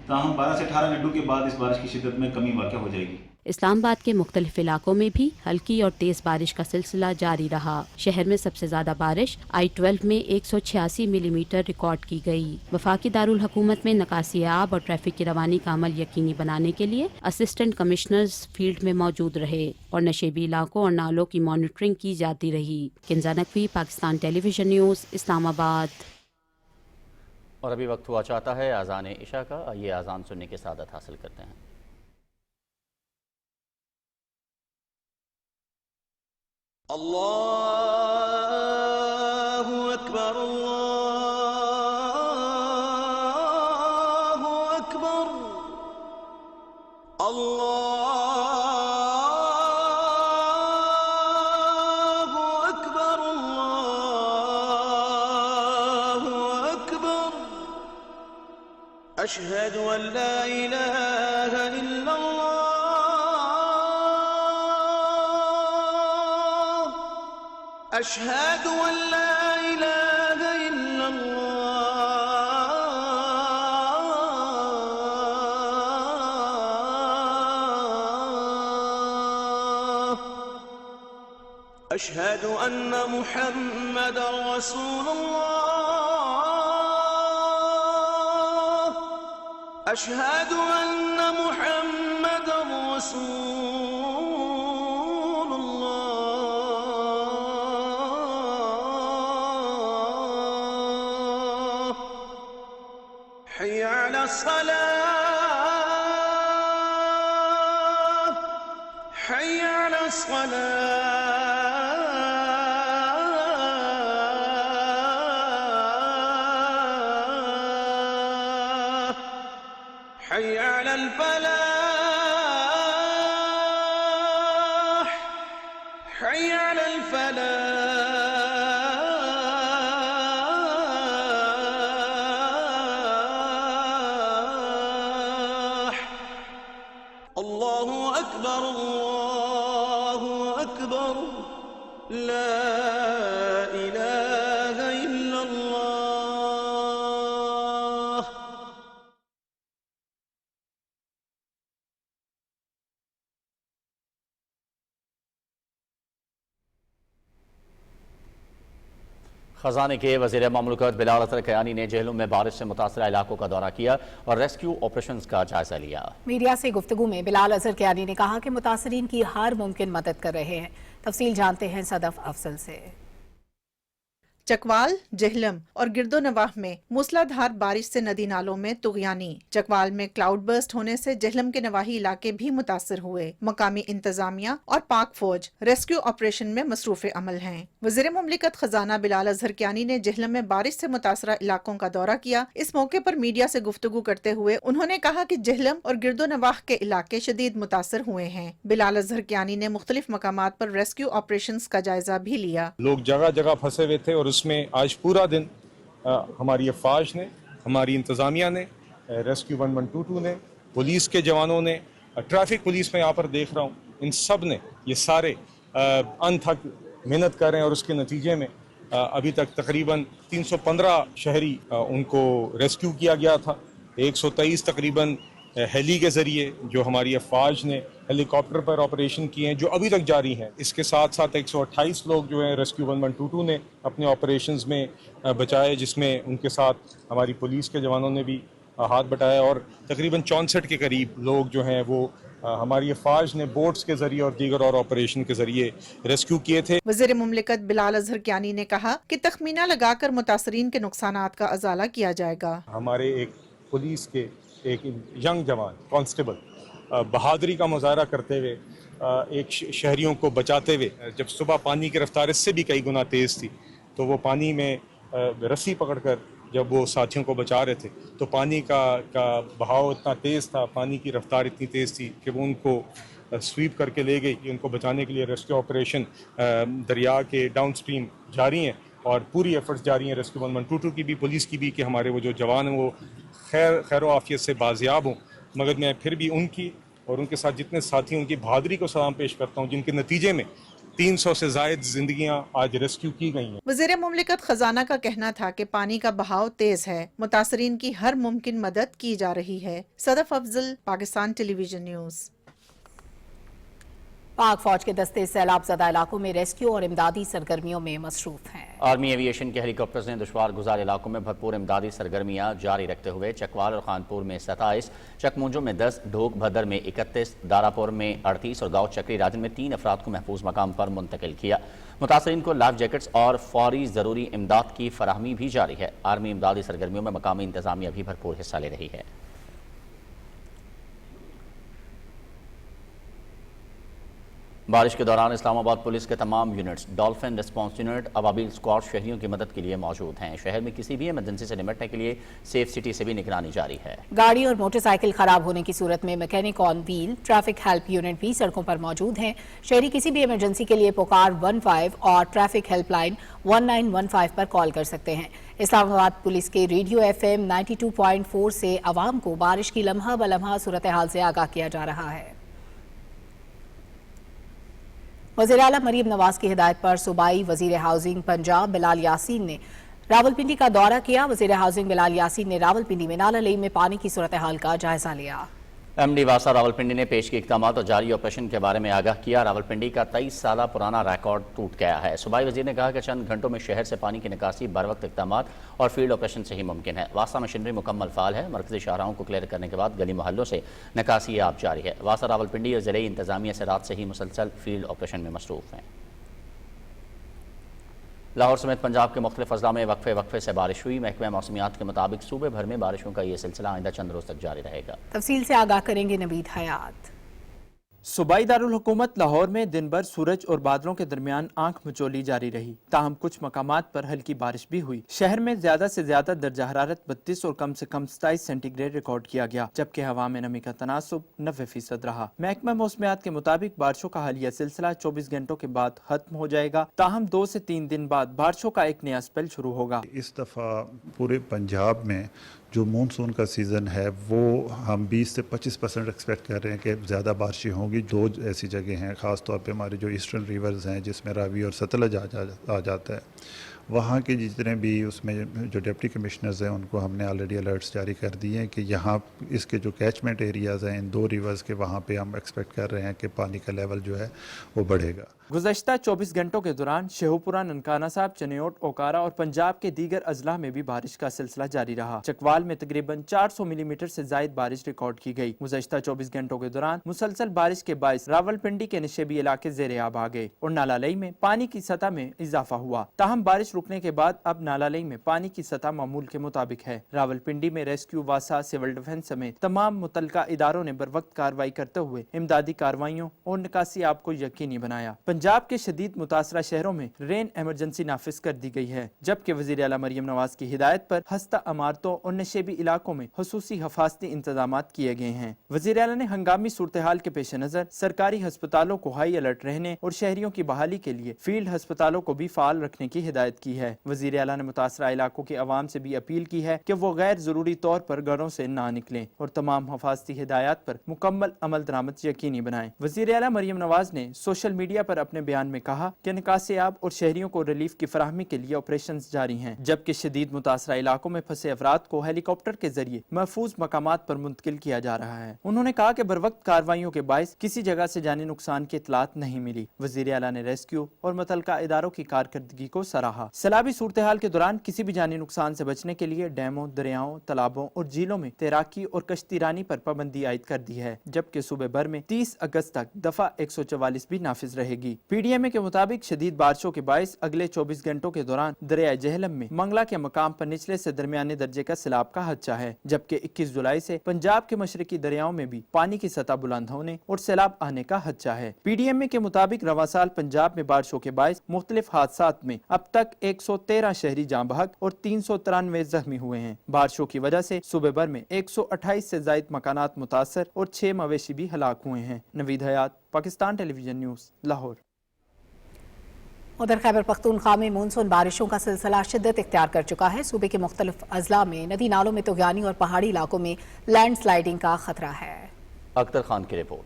ताहम 12 से 18 घंटों के बाद इस बारिश की शिद्दत में कमी वाक़या हो जाएगी। इस्लामाबाद के मुख्तलिफ इलाकों में भी हल्की और तेज बारिश का सिलसिला जारी रहा। शहर में सबसे ज्यादा बारिश I-12 में 186 मिलीमीटर रिकॉर्ड की गई। वफाकी दारुल हुकूमत में निकासी आब और ट्रैफिक की रवानी का अमल यकीनी बनाने के लिए असिस्टेंट कमिश्नर्स फील्ड में मौजूद रहे और नशेबी इलाकों और नालों की मॉनिटरिंग की जाती रही। Kinza Naqvi, Pakistan television news, Islamabad. और अभी वक्त हुआ चाहता है अज़ान इशा का। आइए अज़ान सुनने की सादत हासिल करते हैं। अल्लाहु अकबर, अल्लाहु अकबर, अल्लाहु अकबर, अल्लाहु अकबर, अशहदु अन ला इलाहा इल्लल्लाह, أشهد أن لا إله إلا الله، أشهد أن محمدا رسول الله، أشهد أن محمدا رسول الله، حي على الصلاة، حي على الصلاة، حي على الفلاح، حي على الفلاح. الله أكبر، الله أكبر، لا إله إلا الله. खजाने के वज़ीर ममलकत बिलाल अतर कयानी ने जेहलम में बारिश से मुतासरा इलाकों का दौरा किया और रेस्क्यू ऑपरेशंस का जायजा लिया। मीडिया से गुफ्तगू में बिलाल अजहर कयानी ने कहा कि मुतासरीन की हर मुमकिन मदद कर रहे हैं। तफसील जानते हैं सदफ अफजल से। चकवाल, जेहलम और गिरदोनवाह में मूसलाधार बारिश से नदी नालों में तुगयानी। चकवाल में क्लाउड बर्स्ट होने से जेहलम के नवाही इलाके भी मुतासर हुए। मकामी इंतजामिया और पाक फौज रेस्क्यू ऑपरेशन में मसरूफ अमल हैं। वज़ीर मुमलिकत खजाना बिलाल अजहर कयानी ने जेहलम में बारिश से मुतासरा इलाकों का दौरा किया। इस मौके पर मीडिया से गुफ्तगू करते हुए उन्होंने कहा कि जेहलम और गिरदोनवाह के इलाके शदीद मुतासर हुए हैं। बिलाल अजहर कयानी ने मुख्तलिफ मकामात पर रेस्क्यू ऑपरेशन का जायजा भी लिया। लोग जगह जगह फंसे हुए थे और उसमें आज पूरा दिन हमारी अफवाज ने, हमारी इंतज़ामिया ने, रेस्क्यू 1122 ने, पुलिस के जवानों ने, ट्रैफिक पुलिस में यहाँ पर देख रहा हूँ, इन सब ने ये सारे अनथक मेहनत कर रहे हैं और उसके नतीजे में अभी तक तकरीबन 315 शहरी उनको रेस्क्यू किया गया था। 123 तकरीबन हेली के ज़रिए जो हमारी अफवाज ने हेलीकॉप्टर पर ऑपरेशन किए हैं जो अभी तक जारी हैं। इसके साथ साथ 128 लोग जो हैं रेस्क्यू 1122 ने अपने ऑपरेशंस में बचाए, जिसमें उनके साथ हमारी पुलिस के जवानों ने भी हाथ बटाया और तकरीबन 64 के करीब लोग जो हैं वो हमारी अफवाज ने बोट्स के जरिए और दीगर और ऑपरेशन के जरिए रेस्क्यू किए थे। वज़ीर मुमलिकत बिलाल अजहर कयानी ने कहा कि तखमीना लगाकर मुतासरीन के नुकसानात का अजाला किया जाएगा। हमारे एक पुलिस के एक यंग जवान कांस्टेबल बहादुरी का मुजाहरा करते हुए एक शहरियों को बचाते हुए, जब सुबह पानी की रफ्तार इससे भी कई गुना तेज़ थी तो वो पानी में रस्सी पकड़कर जब वो साथियों को बचा रहे थे तो पानी का बहाव इतना तेज़ था, पानी की रफ्तार इतनी तेज़ थी कि वो उनको स्वीप करके ले गई। उनको बचाने के लिए रेस्क्यू ऑपरेशन दरिया के डाउन स्ट्रीम जारी हैं और पूरी एफर्ट्स जारी हैं रेस्क्यू 1122 की भी, पुलिस की भी, कि हमारे वो जो जवान हैं वो खैर आफियत से बाजियाब हों। मगर मैं फिर भी उनकी और उनके साथ जितने साथी उनकी बहादुरी को सलाम पेश करता हूँ, जिनके नतीजे में 300 से जायद जिंदगियां आज रेस्क्यू की गई हैं। वज़ीर मुमलिकत खजाना का कहना था कि पानी का बहाव तेज है, मुतासरीन की हर मुमकिन मदद की जा रही है। Sadaf Afzal, Pakistan television news. पाक फौज के दस्ते सैलाब ज़दा इलाकों में रेस्क्यू और इमदादी सरगर्मियों में मसरूफ हैं। आर्मी एविएशन के हेलीकॉप्टर्स ने दुश्वार गुजार इलाकों में भरपूर इमदादी सरगर्मियां जारी रखते हुए चकवाल और खानपुर में 27, चकमुंजो में 10, ढोक भदर में 31, दारापुर में 38 और गाँव चक्री राजन में 3 अफराद को महफूज मकाम पर मुंतकिल किया। मुतासरीन को लाइफ जैकेट्स और फौरी ज़रूरी इमदाद की फराहमी भी जारी है। आर्मी इमदादी सरगर्मियों में मकामी इंतजामिया भी भरपूर हिस्सा ले रही है। बारिश के दौरान इस्लामाबाद पुलिस के तमाम units, dolphin response unit, Ababeel squad शहरियों की मदद के लिए मौजूद हैं। शहर में किसी भी इमरजेंसी से निपटने के लिए सेफ सिटी से भी निगरानी जारी है। गाड़ी और मोटरसाइकिल खराब होने की सूरत में mechanic on wheel, traffic help unit भी सड़कों पर मौजूद हैं। शहरी किसी भी इमरजेंसी के लिए पुकार 15 और ट्रैफिक हेल्पलाइन 1915 पर कॉल कर सकते हैं। इस्लामाबाद पुलिस के रेडियो FM 92.4 से आवाम को बारिश की लम्हा ब लम्हा सूरत हाल से आगाह किया जा रहा है। वज़ीर आला मरीम नवाज की हिदायत पर सूबाई वज़ीर हाउसिंग पंजाब बिलाल यासीन ने रावलपिंडी का दौरा किया। वज़ीर हाउसिंग बिलाल यासीन ने रावलपिंडी में नाला लई में पानी की सूरत हाल का जायजा लिया। MD वासा रावलपिंडी ने पेश के इक़दाम और जारी ऑपरेशन के बारे में आगाह किया। रावलपिंडी का 23 साल पुराना रिकॉर्ड टूट गया है। सूबाई वज़ीर ने कहा कि चंद घंटों में शहर से पानी की निकासी बरवक्त इक़दाम और फील्ड ऑपरेशन से ही मुमकिन है। वासा मशीनरी मुकम्मल फ़ाल है। मरकज़ी शाहराहों को क्लियर करने के बाद गली मोहल्लों से निकासी आब जारी है। वासा रावलपिंडी और ज़िले इंतज़ामिया से रात से ही मुसलसल फील्ड ऑपरेशन में मसरूफ़ हैं। लाहौर समेत पंजाब के मुख्तलिफ अजला में वक्फे से बारिश हुई। महकमा मौसमियात के मुताबिक सूबे भर में बारिशों का ये सिलसिला आइंदा चंद रोज तक जारी रहेगा। तफसील से आगाह करेंगे नवीद हयात। सूबाई दारुल हुकूमत लाहौर में दिन भर सूरज और बादलों के दरमियान आंख मचोली जारी रही। ताहम कुछ मकामात पर हल्की बारिश भी हुई। शहर में ज्यादा से ज्यादा दर्जा हरारत 32 और कम से कम 27 सेंटीग्रेड रिकॉर्ड किया गया, जबकि हवा में नमी का तनासुब 90% रहा। महकमा मौसमियात के मुताबिक बारिशों का हालिया सिलसिला 24 घंटों के बाद खत्म हो जाएगा। ताहम 2 से 3 दिन बाद बारिशों का एक नया स्पेल शुरू होगा। इस दफा पूरे पंजाब में जो मानसून का सीज़न है वो हम 20 से 25% एक्सपेक्ट कर रहे हैं कि ज़्यादा बारिशें होंगी। 2 ऐसी जगह हैं, ख़ास तौर पे हमारे जो ईस्टर्न रिवर्स हैं जिसमें रावी और सतलज आ जाता है, वहाँ के जितने भी उसमें जो डिप्टी कमिश्नर्स हैं उनको हमने ऑलरेडी अलर्ट्स जारी कर दिए हैं कि यहाँ इसके जो कैचमेंट एरियाज़ हैं इन 2 रिवर्स के, वहाँ पे हम एक्सपेक्ट कर रहे हैं कि पानी का लेवल जो है वो बढ़ेगा। गुज़श्ता 24 घंटों के दौरान शेहूपुरा, ननकाना साहब, चनियोट, ओकारा और पंजाब के दीगर अजला में भी बारिश का सिलसिला जारी रहा। चकवाल में तकरीबन 400 मिलीमीटर से जायद बारिश रिकॉर्ड की गई। गुज़श्ता 24 घंटों के दौरान मुसलसल बारिश के बायस रावलपिंडी के निशेबी इलाके ज़ेरे आब आ गए और नाला लई में पानी की सतह में इजाफा हुआ। ताहम बारिश रुकने के बाद अब नाला लई में पानी की सतह मामूल के मुताबिक है। रावलपिंडी में रेस्क्यू, वासा, सिविल डिफेंस समेत तमाम मुतलका इदारों ने बरवक्त कार्रवाई करते हुए इमदादी कार्रवाइयों और निकासी आप को यकीनी बनाया। पंजाब के शदीद मुतासरा शहरों में रेन एमरजेंसी नाफिज कर दी गई है, जबकि वज़ीर आला मरियम नवाज की हिदायत पर हस्ता इमारतों और नशेबी इलाकों में खुसूसी हिफाजती इंतजाम किए गए हैं। वज़ीर आला ने हंगामी सूरत हाल के पेश नजर सरकारी अस्पतालों को हाई अलर्ट रहने और शहरियों की बहाली के लिए फील्ड अस्पतालों को भी फाल रखने की हिदायत की है। वज़ीर आला ने मुतासरा इलाकों के अवाम से भी अपील की है कि वो गैर जरूरी तौर पर घरों से ना निकलें और तमाम हिफाजती हिदायत पर मुकम्मल अमल दरामद यकीनी बनाएं। वज़ीर आला मरियम नवाज ने सोशल मीडिया पर अपने बयान में कहा कि निकासियाब और शहरियों को रिलीफ की फराहमी के लिए ऑपरेशन जारी हैं, जबकि शदीद मुतासरा इलाकों में फंसे अफराद को हेलीकॉप्टर के जरिए महफूज मकामात पर मुंतकिल किया जा रहा है। उन्होंने कहा कि बरवक्त कार्रवाइयों के बायस किसी जगह से जानी नुकसान की इतलात नहीं मिली। वज़ीर आला ने रेस्क्यू और मुतलका इदारों की कारकर्दगी को सराहा। सैलाबी सूरत हाल के दौरान किसी भी जानी नुकसान से बचने के लिए डैमों, दरियाओं, तालाबों और झीलों में तैराकी और कश्तीरानी पर पाबंदी आयद कर दी है, जबकि सूबे भर में 30 अगस्त तक दफा 144 भी नाफिज रहेगी। PDMA के मुताबिक शदीद बारिशों के बायस अगले 24 घंटों के दौरान दरियाए जहलम में मंगला के मकाम पर निचले से दरमियाने दर्जे का सैलाब का खदशा है, जबकि 21 जुलाई से पंजाब के मशरकी दरियाओं में भी पानी की सतह बुलंद होने और सैलाब आने का खदशा है। PDMA के मुताबिक रवा साल पंजाब में बारिशों के बायस मुख्तलिफ हादसात में अब तक 113 शहरी जाँ बहक और 393 जख्मी हुए हैं। बारिशों की वजह से सूबे भर में 128 से जायद मकानात मुतासर और 6 मवेशी भी हलाक हुए हैं। नवीद हयात, पाकिस्तान टेलीविजन न्यूज़, लाहौर। उधर खैबर पख्तूनख्वा में मानसून बारिशों का सिलसिला शिद्दत इख्तियार कर चुका है। सूबे के मुख्तलिफ अजला में नदी नालों में तुगयानी और पहाड़ी इलाकों में लैंड स्लाइडिंग का खतरा है। अख्तर खान की रिपोर्ट।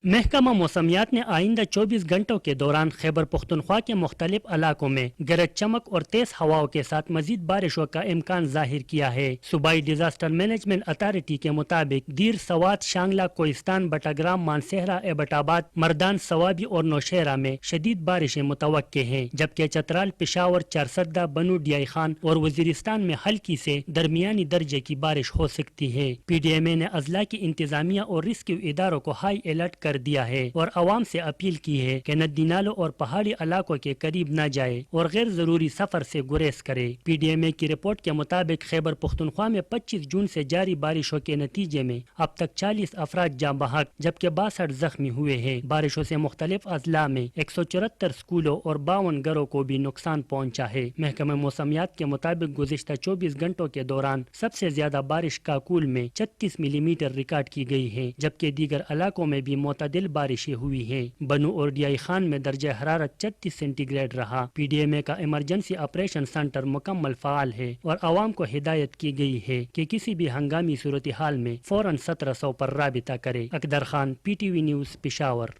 महकमा मौसमियात ने आइंदा 24 घंटों के दौरान खैबर पख्तूनख्वा के मुख्तलिफ इलाकों में गरज चमक और तेज हवाओं के साथ मजीद बारिशों का इम्कान जाहिर किया है। सूबाई डिजास्टर मैनेजमेंट अथॉरिटी के मुताबिक दीर, सवात, शांगला, कोहिस्तान, बटाग्राम, मानसेहरा, एबटाबाद, मर्दान, सवाबी और नौशहरा में शदीद बारिशें मुतवक्के हैं, जबकि चतराल, पेशावर, चारसद्दा, बनू, डियाई खान और वजीरिस्तान में हल्की से दरमियानी दर्जे की बारिश हो सकती है। PDMA ने अजला की इंतजामिया और रिस्क्यू इदारों को हाई अलर्ट कर दिया है और अवाम से अपील की है कि नदी नालों और पहाड़ी इलाकों के करीब न जाए और गैर जरूरी सफर से गुरेज करे। PDMA की रिपोर्ट के मुताबिक खैबर पख्तूनख्वा में 25 जून से जारी बारिशों के नतीजे में अब तक 40 अफराद जाँ बहक जबकि 62 जख्मी हुए हैं। बारिशों से मुख्तलिफ अजला में 174 स्कूलों और 52 घरों को भी नुकसान पहुँचा है। महकमा मौसमियात के मुताबिक गुज़िश्ता 24 घंटों के दौरान सबसे ज्यादा बारिश काकुल में 36 मिलीमीटर रिकॉर्ड की गई है, जबकि दीगर इलाकों में भी दिल बारिशें हुई हैं। बनू और डियाई खान में दर्जा हरारत 36 सेंटीग्रेड रहा। PDMA का इमरजेंसी ऑपरेशन सेंटर मुकम्मल फाल है और आवाम को हिदायत की गई है कि किसी भी हंगामी सूरत हाल में फौरन 1700 पर राबिता करे। अकदर खान, PTV न्यूज़, पेशावर।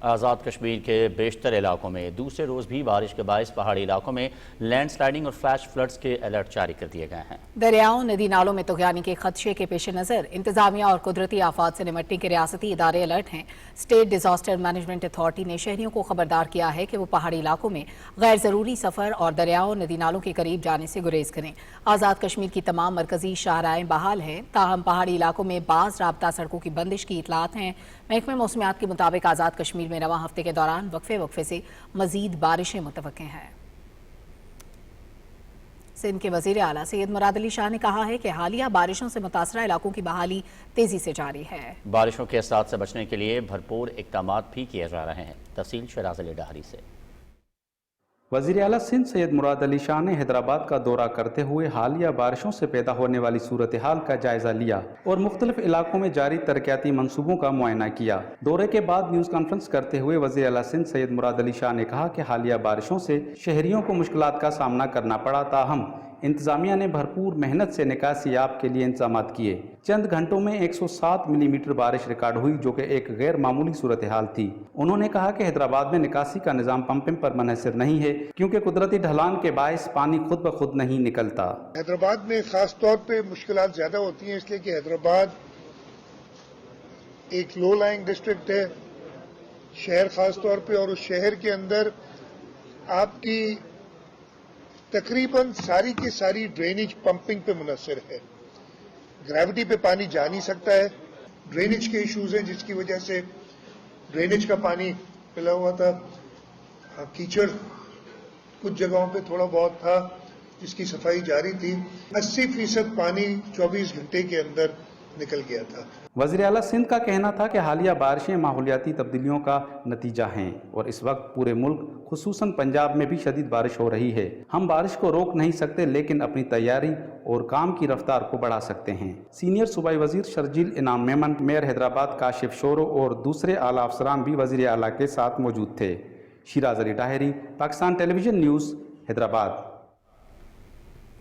आज़ाद कश्मीर के बेशतर इलाकों में दूसरे रोज़ भी बारिश के बायस पहाड़ी इलाकों में लैंड स्लाइडिंग और फ्लैश फ्लड्स के अलर्ट जारी कर दिए गए हैं। दरियाओं, नदी नालों में तुगयानी के खदशे के पेश नज़र इंतजामिया और कुदरती आफात से निपटने के रियासती इदारे अलर्ट हैं। स्टेट डिजास्टर मैनेजमेंट अथॉरिटी ने शहरियों को खबरदार किया है कि वो पहाड़ी इलाकों में गैर ज़रूरी सफ़र और दरियाओं, नदी नालों के करीब जाने से गुरेज करें। आज़ाद कश्मीर की तमाम मरकजी शाहराएं बहाल हैं, ताहम पहाड़ी इलाकों में बाज़ राब्ता सड़कों की बंदिश की इतलात हैं। महकमे मौसमियात के मुताबिक आज़ाद कश्मीर में रवां हफ्ते के दौरान वक्फे से मजीद बारिशें मुतवक्के हैं। सिंध के वजीर आला सैयद मुराद अली शाह ने कहा है कि हालिया बारिशों से मुतासरा इलाकों की बहाली तेजी से जारी है। बारिशों के असरात से बचने के लिए भरपूर इक़दाम भी किए जा रहे हैं। तफसील शराज अली डहरी से। वज़ीर आला सिंध सैयद मुराद अली शाह ने हैदराबाद का दौरा करते हुए हालिया बारिशों से पैदा होने वाली सूरत हाल का जायजा लिया और मुख्तलिफ इलाकों में जारी तरक्याती मंसूबों का मुआयना किया। दौरे के बाद न्यूज़ कॉन्फ्रेंस करते हुए वज़ीर आला सिंध सैयद मुराद अली शाह ने कहा कि हालिया बारिशों से शहरियों को मुश्किलात का सामना करना पड़ा, ताहम इंतजामिया ने भरपूर मेहनत से निकासी याब के लिए इंतजाम किए। चंद घंटों में 107 मिलीमीटर बारिश रिकॉर्ड हुई, जो कि एक गैर मामूली सूरत हाल थी। उन्होंने कहा कि हैदराबाद में निकासी का निज़ाम पंपिंग पर मुनहसर नहीं है, क्योंकि कुदरती ढलान के बायस पानी खुद ब खुद नहीं निकलता। हैदराबाद में खास तौर पे मुश्किलात ज्यादा होती हैं, इसलिए कि हैदराबाद एक लो लाइंग डिस्ट्रिक्ट है, शहर खास तौर पे, और उस शहर के अंदर आपकी तकरीबन सारी की सारी ड्रेनेज पंपिंग पे मुनहसर है। ग्रेविटी पे पानी जा नहीं सकता है, ड्रेनेज के इश्यूज हैं जिसकी वजह से ड्रेनेज का पानी मिला हुआ था। कीचड़ कुछ जगहों पे थोड़ा बहुत था जिसकी सफाई जारी थी। 80% पानी 24 घंटे के अंदर निकल गया था। वज़ीर आला सिंध का कहना था कि हालिया बारिशें माहौलियाती तब्दीलियों का नतीजा हैं और इस वक्त पूरे मुल्क खुसूसन पंजाब में भी शदीद बारिश हो रही है। हम बारिश को रोक नहीं सकते, लेकिन अपनी तैयारी और काम की रफ्तार को बढ़ा सकते हैं। सीनियर सूबाई वजीर शर्जील इनाम मेमन, मेयर हैदराबाद काशिफ शोरो और दूसरे आला अफसरान भी वज़ीर आला के साथ मौजूद थे। Shiraz Ali Dahri, Pakistan television news, Hyderabad.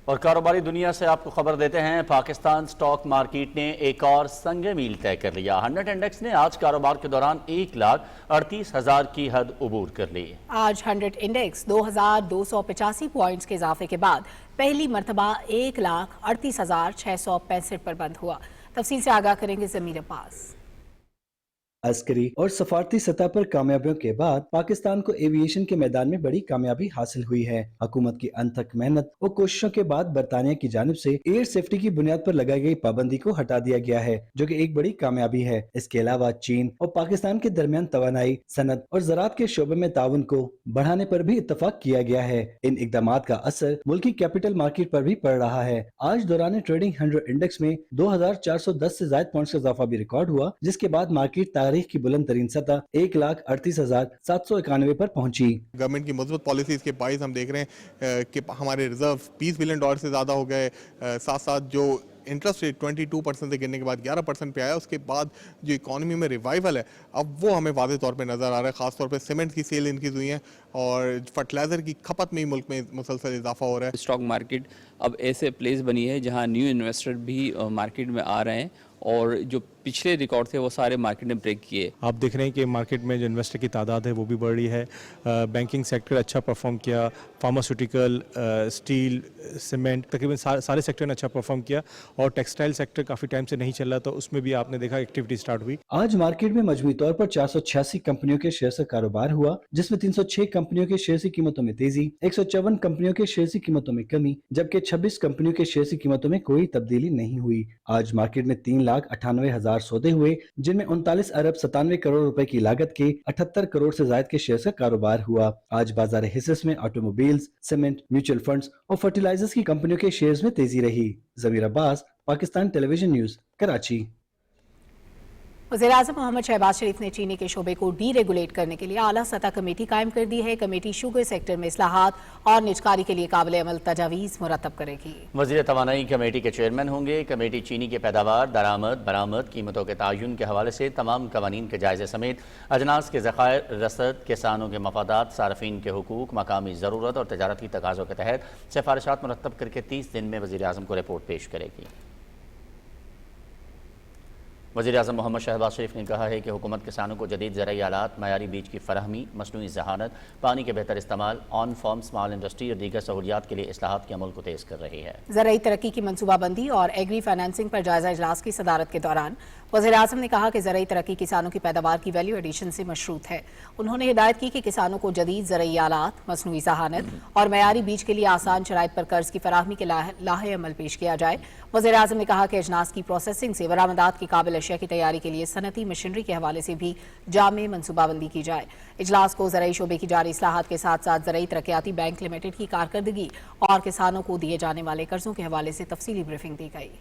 और कारोबारी दुनिया से आपको खबर देते हैं, पाकिस्तान स्टॉक मार्केट ने एक और संगे मील तय कर लिया। 100 इंडेक्स ने आज कारोबार के दौरान 1,38,000 की हद उबूर कर ली। आज 100 इंडेक्स 2,285 पॉइंट्स के इजाफे के बाद पहली मरतबा 1,38,665 पर बंद हुआ। तफसील से आगाह करेंगे ज़मीर अब्बास। अस्करी और सफारती सतह पर कामयाबियों के बाद पाकिस्तान को एविएशन के मैदान में बड़ी कामयाबी हासिल हुई है। हुकूमत की अनथक मेहनत और कोशिशों के बाद बरतानिया की जानिब से एयर सेफ्टी की बुनियाद पर लगाई गई पाबंदी को हटा दिया गया है, जो कि एक बड़ी कामयाबी है। इसके अलावा चीन और पाकिस्तान के दरमियान तवानाई, सनत और ज़राअत के शोबे में ताउन को बढ़ाने पर भी इत्तफाक किया गया है। इन इकदाम का असर मुल्की कैपिटल मार्केट पर भी पड़ रहा है। आज दौरान ट्रेडिंग 100 इंडेक्स में 2,410 से ज्यादा पॉइंट्स का इजाफा भी रिकॉर्ड हुआ, जिसके बाद मार्केट तारीख की बुलंद तरीन सतह 1,38,791 पर पहुंची। गवर्नमेंट की मजबूत पॉलिसीज के बाइस हम देख रहे हैं कि हमारे रिजर्व $20 बिलियन से ज्यादा हो गए। साथ साथ जो इंटरेस्ट रेट 22% से गिरने के बाद 11% पे आया, उसके बाद जो इकॉनमी में रिवाइवल है अब वो हमें वाज़े तौर पे नज़र आ रहा है। ख़ासतौर पे सीमेंट की सेल इंक्रीज़ हुई है और फर्टिलाइज़र की खपत में ही मुल्क में मुसलसल इजाफा हो रहा है। स्टॉक मार्केट अब ऐसे प्लेस बनी है जहां न्यू इन्वेस्टर भी मार्केट में आ रहे हैं और जो पिछले रिकॉर्ड थे वो सारे मार्केट ने ब्रेक किए। आप देख रहे हैं कि मार्केट में जो इन्वेस्टर की तादाद है वो भी बढ़ रही है। बैंकिंग सेक्टर अच्छा परफॉर्म किया, फार्मास्यूटिकल, स्टील, सीमेंट, तकरीबन सारे सेक्टर ने अच्छा परफॉर्म किया और टेक्सटाइल सेक्टर काफ़ी टाइम से नहीं चल रहा था, उसमें भी आपने देखा एक्टिविटी स्टार्ट हुई। आज मार्केट में मजमूई तौर पर 486 कंपनियों के शेयर का कारोबार हुआ, जिसमें 306 कंपनियों के शेयर की कीमतों में तेजी, 154 कंपनियों के शेयर की कीमतों में कमी, जबकि 26 कंपनियों के शेयर की कीमतों में कोई तब्दीली नहीं हुई। आज मार्केट में 3,98,000 सौदे हुए, जिनमें 39 अरब 97 करोड़ रुपए की लागत के 78 करोड़ से ज्यादा के शेयर का कारोबार हुआ। आज बाजार हिस्सेस में ऑटोमोबाइल्स, सीमेंट, म्यूचुअल फंड्स और फर्टिलाइजर्स की कंपनियों के शेयर्स में तेजी रही। जमीर अब्बास, पाकिस्तान टेलीविजन न्यूज, कराची। वज़ीर-ए-आज़म मोहम्मद शहबाज शरीफ ने चीनी के शोबे को डी रेगुलेट करने के लिए आला सतह कमेटी कायम कर दी है। कमेटी शुगर सेक्टर में इस्लाहात और निजकारी के लिए काबिल अमल तजावीज़ मुरतब करेगी। वज़ीर तवानाई कमेटी के चेयरमैन होंगे। कमेटी चीनी की पैदावार, दरामद, बरामद, कीमतों के तयन के हवाले से तमाम कवानीन के जायजे समेत अजनास के ज़खायर, रसद, किसानों के मफादात, सार्फिन के हुकूक, मकामी ज़रूरत और तजारती तकाज़ों के तहत सिफारिशात मुरतब करके 30 दिन में वज़ीर-ए-आज़म को रिपोर्ट पेश करेगी। वज़ीर-ए-आज़म मोहम्मद शहबाज शरीफ ने कहा है कि हुकूमत किसानों को जदीद ज़राई आलात, मयारी बीज की फराहमी, मसनूई ज़हानत, पानी के बेहतर इस्तेमाल, ऑन फार्म स्मॉल इंडस्ट्री और दीगर सहूलियात के लिए इस्लाहात के अमल को तेज़ कर रही है। ज़राई तरक्की की मनसूबाबंदी और एग्री फाइनेंसिंग पर जायजा इजलास की सदारत के दौरान वज़ीर-ए-आज़म ने कहा कि ज़राई तरक्की किसानों की पैदावार की वैल्यू एडिशन से मशरूत है। उन्होंने हिदायत की कि किसानों को जदीद ज़राई आलात, मसनूई ज़हानत और मयारी बीज के लिए आसान शराइत पर कर्ज की फराहमी के लाहे अमल पेश किया जाए। वज़ीर-ए-आज़म ने कहा कि अजनास की प्रोसेसिंग से बरामदात की काबिल अशिया की तैयारी के लिए सनती मशीनरी के हवाले से भी जामे मनसूबाबंदी की जाए। इजलास को ज़राई शोबे की जारी इस्लाहात के साथ साथ ज़राई तरक्याती बैंक लिमिटेड की कारकर्दगी और किसानों को दिए जाने वाले कर्जों के हवाले से तफसीली ब्रीफिंग दी गई।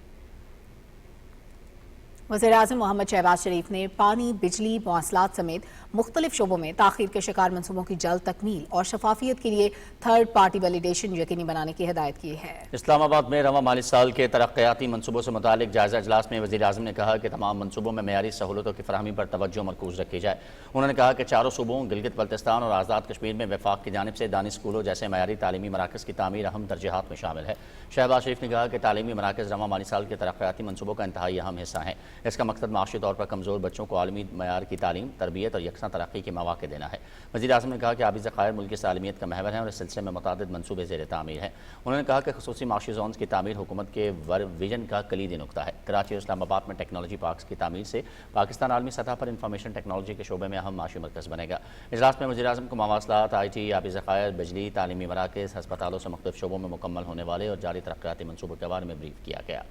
वज़ीर-ए-आज़म मोहम्मद शहबाज शरीफ ने पानी, बिजली, मवासलात समेत मुख्तलिफ शोबों में ताख़ीर के शिकार मनसूबों की जल्द तकमील और शफाफियत के लिए थर्ड पार्टी वैलिडेशन यकीनी बनाने की हिदायत की है। इस्लामाबाद में रवां माली साल के तरक्याती मनसूबों से मुतालिक जायजा इजलास में वज़ीर-ए-आज़म ने कहा कि तमाम मनसूबों में मयारी सहूलतों की फराहमी पर तवज्जो मरकूज़ रखी जाए। उन्होंने कहा कि चारों सूबों गिलगित बल्तिस्तान और आज़ाद कश्मीर में वफाक की जानिब से दानी स्कूलों जैसे मयारी तालीमी मराकज़ की तामीर अहम तरजीहात में शामिल है। शहबाज शरीफ ने कहा कि तालीमी मराकज़ रवां माली साल के तरक्याती मनसूबों का इंतहाई अहम हिस्सा है। इसका मकसद माशी तौर पर कमज़ोर बच्चों को आलमी मयार की तालीम, तरबियत और यकसा तरक्की के मौके देना है। वज़ीर-ए-आज़म ने कहा कि आबी ज़खायर मुल्क की सालमियत का महवर है और इस सिलसिले में मुतादिद मनसूबे ज़ेर तामीर हैं। उन्होंने कहा कि ख़ुसूसी माशी जोन्स की तामीर हुकूमत के विजन का कलीदी नुक्ता है। कराची और इस्लामाबाद में टेक्नोलॉजी पार्क्स की तामीर से पाकिस्तान आलमी सतह पर इंफॉर्मेशन टेक्नोलॉजी के शोबे में अहम माशी मरकज़ बनेगा। इजलास में वज़ीर-ए-आज़म को मवासलात, IT, आबी ज़खायर, बिजली, तालीमी मराकज़, हस्पतालों से मुख्तलिफ शोबों में मुकम्मल होने वाले और जारी तरक्याती मनसूबों के बारे में ब्रीफ किया गया।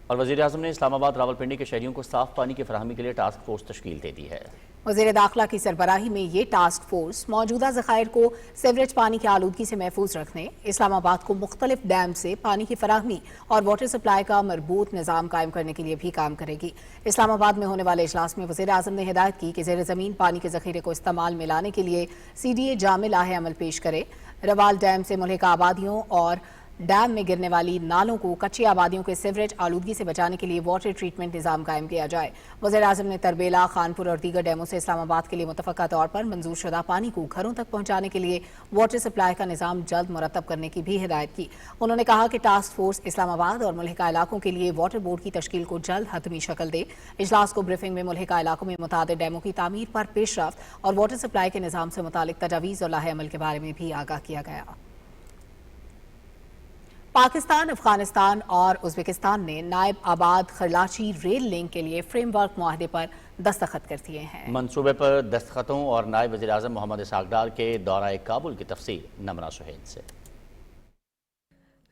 और वज़ीर-ए-आज़म ने इस्लामाबाद रावलपिंडी के शहरियों को साफ पानी की फराहमी के लिए टास्क फोर्स तश्कील दे दी है। वज़ीर दाखिला की सरबराही में ये टास्क फोर्स मौजूदा ज़खायर को सीवरेज पानी की आलूदगी से महफूज रखने, इस्लामाबाद को मुख्तलिफ डैम से पानी की फराहमी और वाटर सप्लाई का मरबूत निज़ाम कायम करने के लिए भी काम करेगी। इस्लामाबाद में होने वाले इजलास में वज़ीर-ए-आज़म ने हिदायत की कि ज़ेर ज़मीन पानी के ज़ख़ीरे को इस्तेमाल में लाने के लिए CDA जामे लाहे अमल पेश करे। रवाल डैम से मुल्हिका आबादियों और डैम में गिरने वाली नालों को कच्ची आबादियों के सीवरेज आलूदगी से बचाने के लिए वाटर ट्रीटमेंट निज़ाम कायम किया जाए। वज़ीर-ए-आज़म ने तरबेला, खानपुर और दीगर डैमों से इस्लामाबाद के लिए मुतफ़क़ा तौर पर मंजूर शुदा पानी को घरों तक पहुँचाने के लिए वाटर सप्लाई का निज़ाम जल्द मुरतब करने की भी हिदायत की। उन्होंने कहा कि टास्क फोर्स इस्लामाबाद और मुल्हिका इलाकों के लिए वाटर बोर्ड की तश्कील को जल्द हतमी शक्ल दे। इजलास को ब्रीफिंग में मुल्हिका इलाकों में मुतादिद डैमों की तामीर पर पेशरफ्त और वाटर सप्लाई के निज़ाम से मुतालिक तजावीज़ और लाहे अमल के बारे में भी आगाह किया गया। पाकिस्तान, अफगानिस्तान और उज़्बेकिस्तान ने नायब आबाद खरलाची रेल लिंक के लिए फ्रेमवर्क मुआहदे पर दस्तखत कर दिए हैं। मंसूबे पर दस्तखतों और नायब वज़ीर-ए-आज़म मोहम्मद इसहाक़ डार के दौरा काबुल की तफसील नमरा सुहेल से।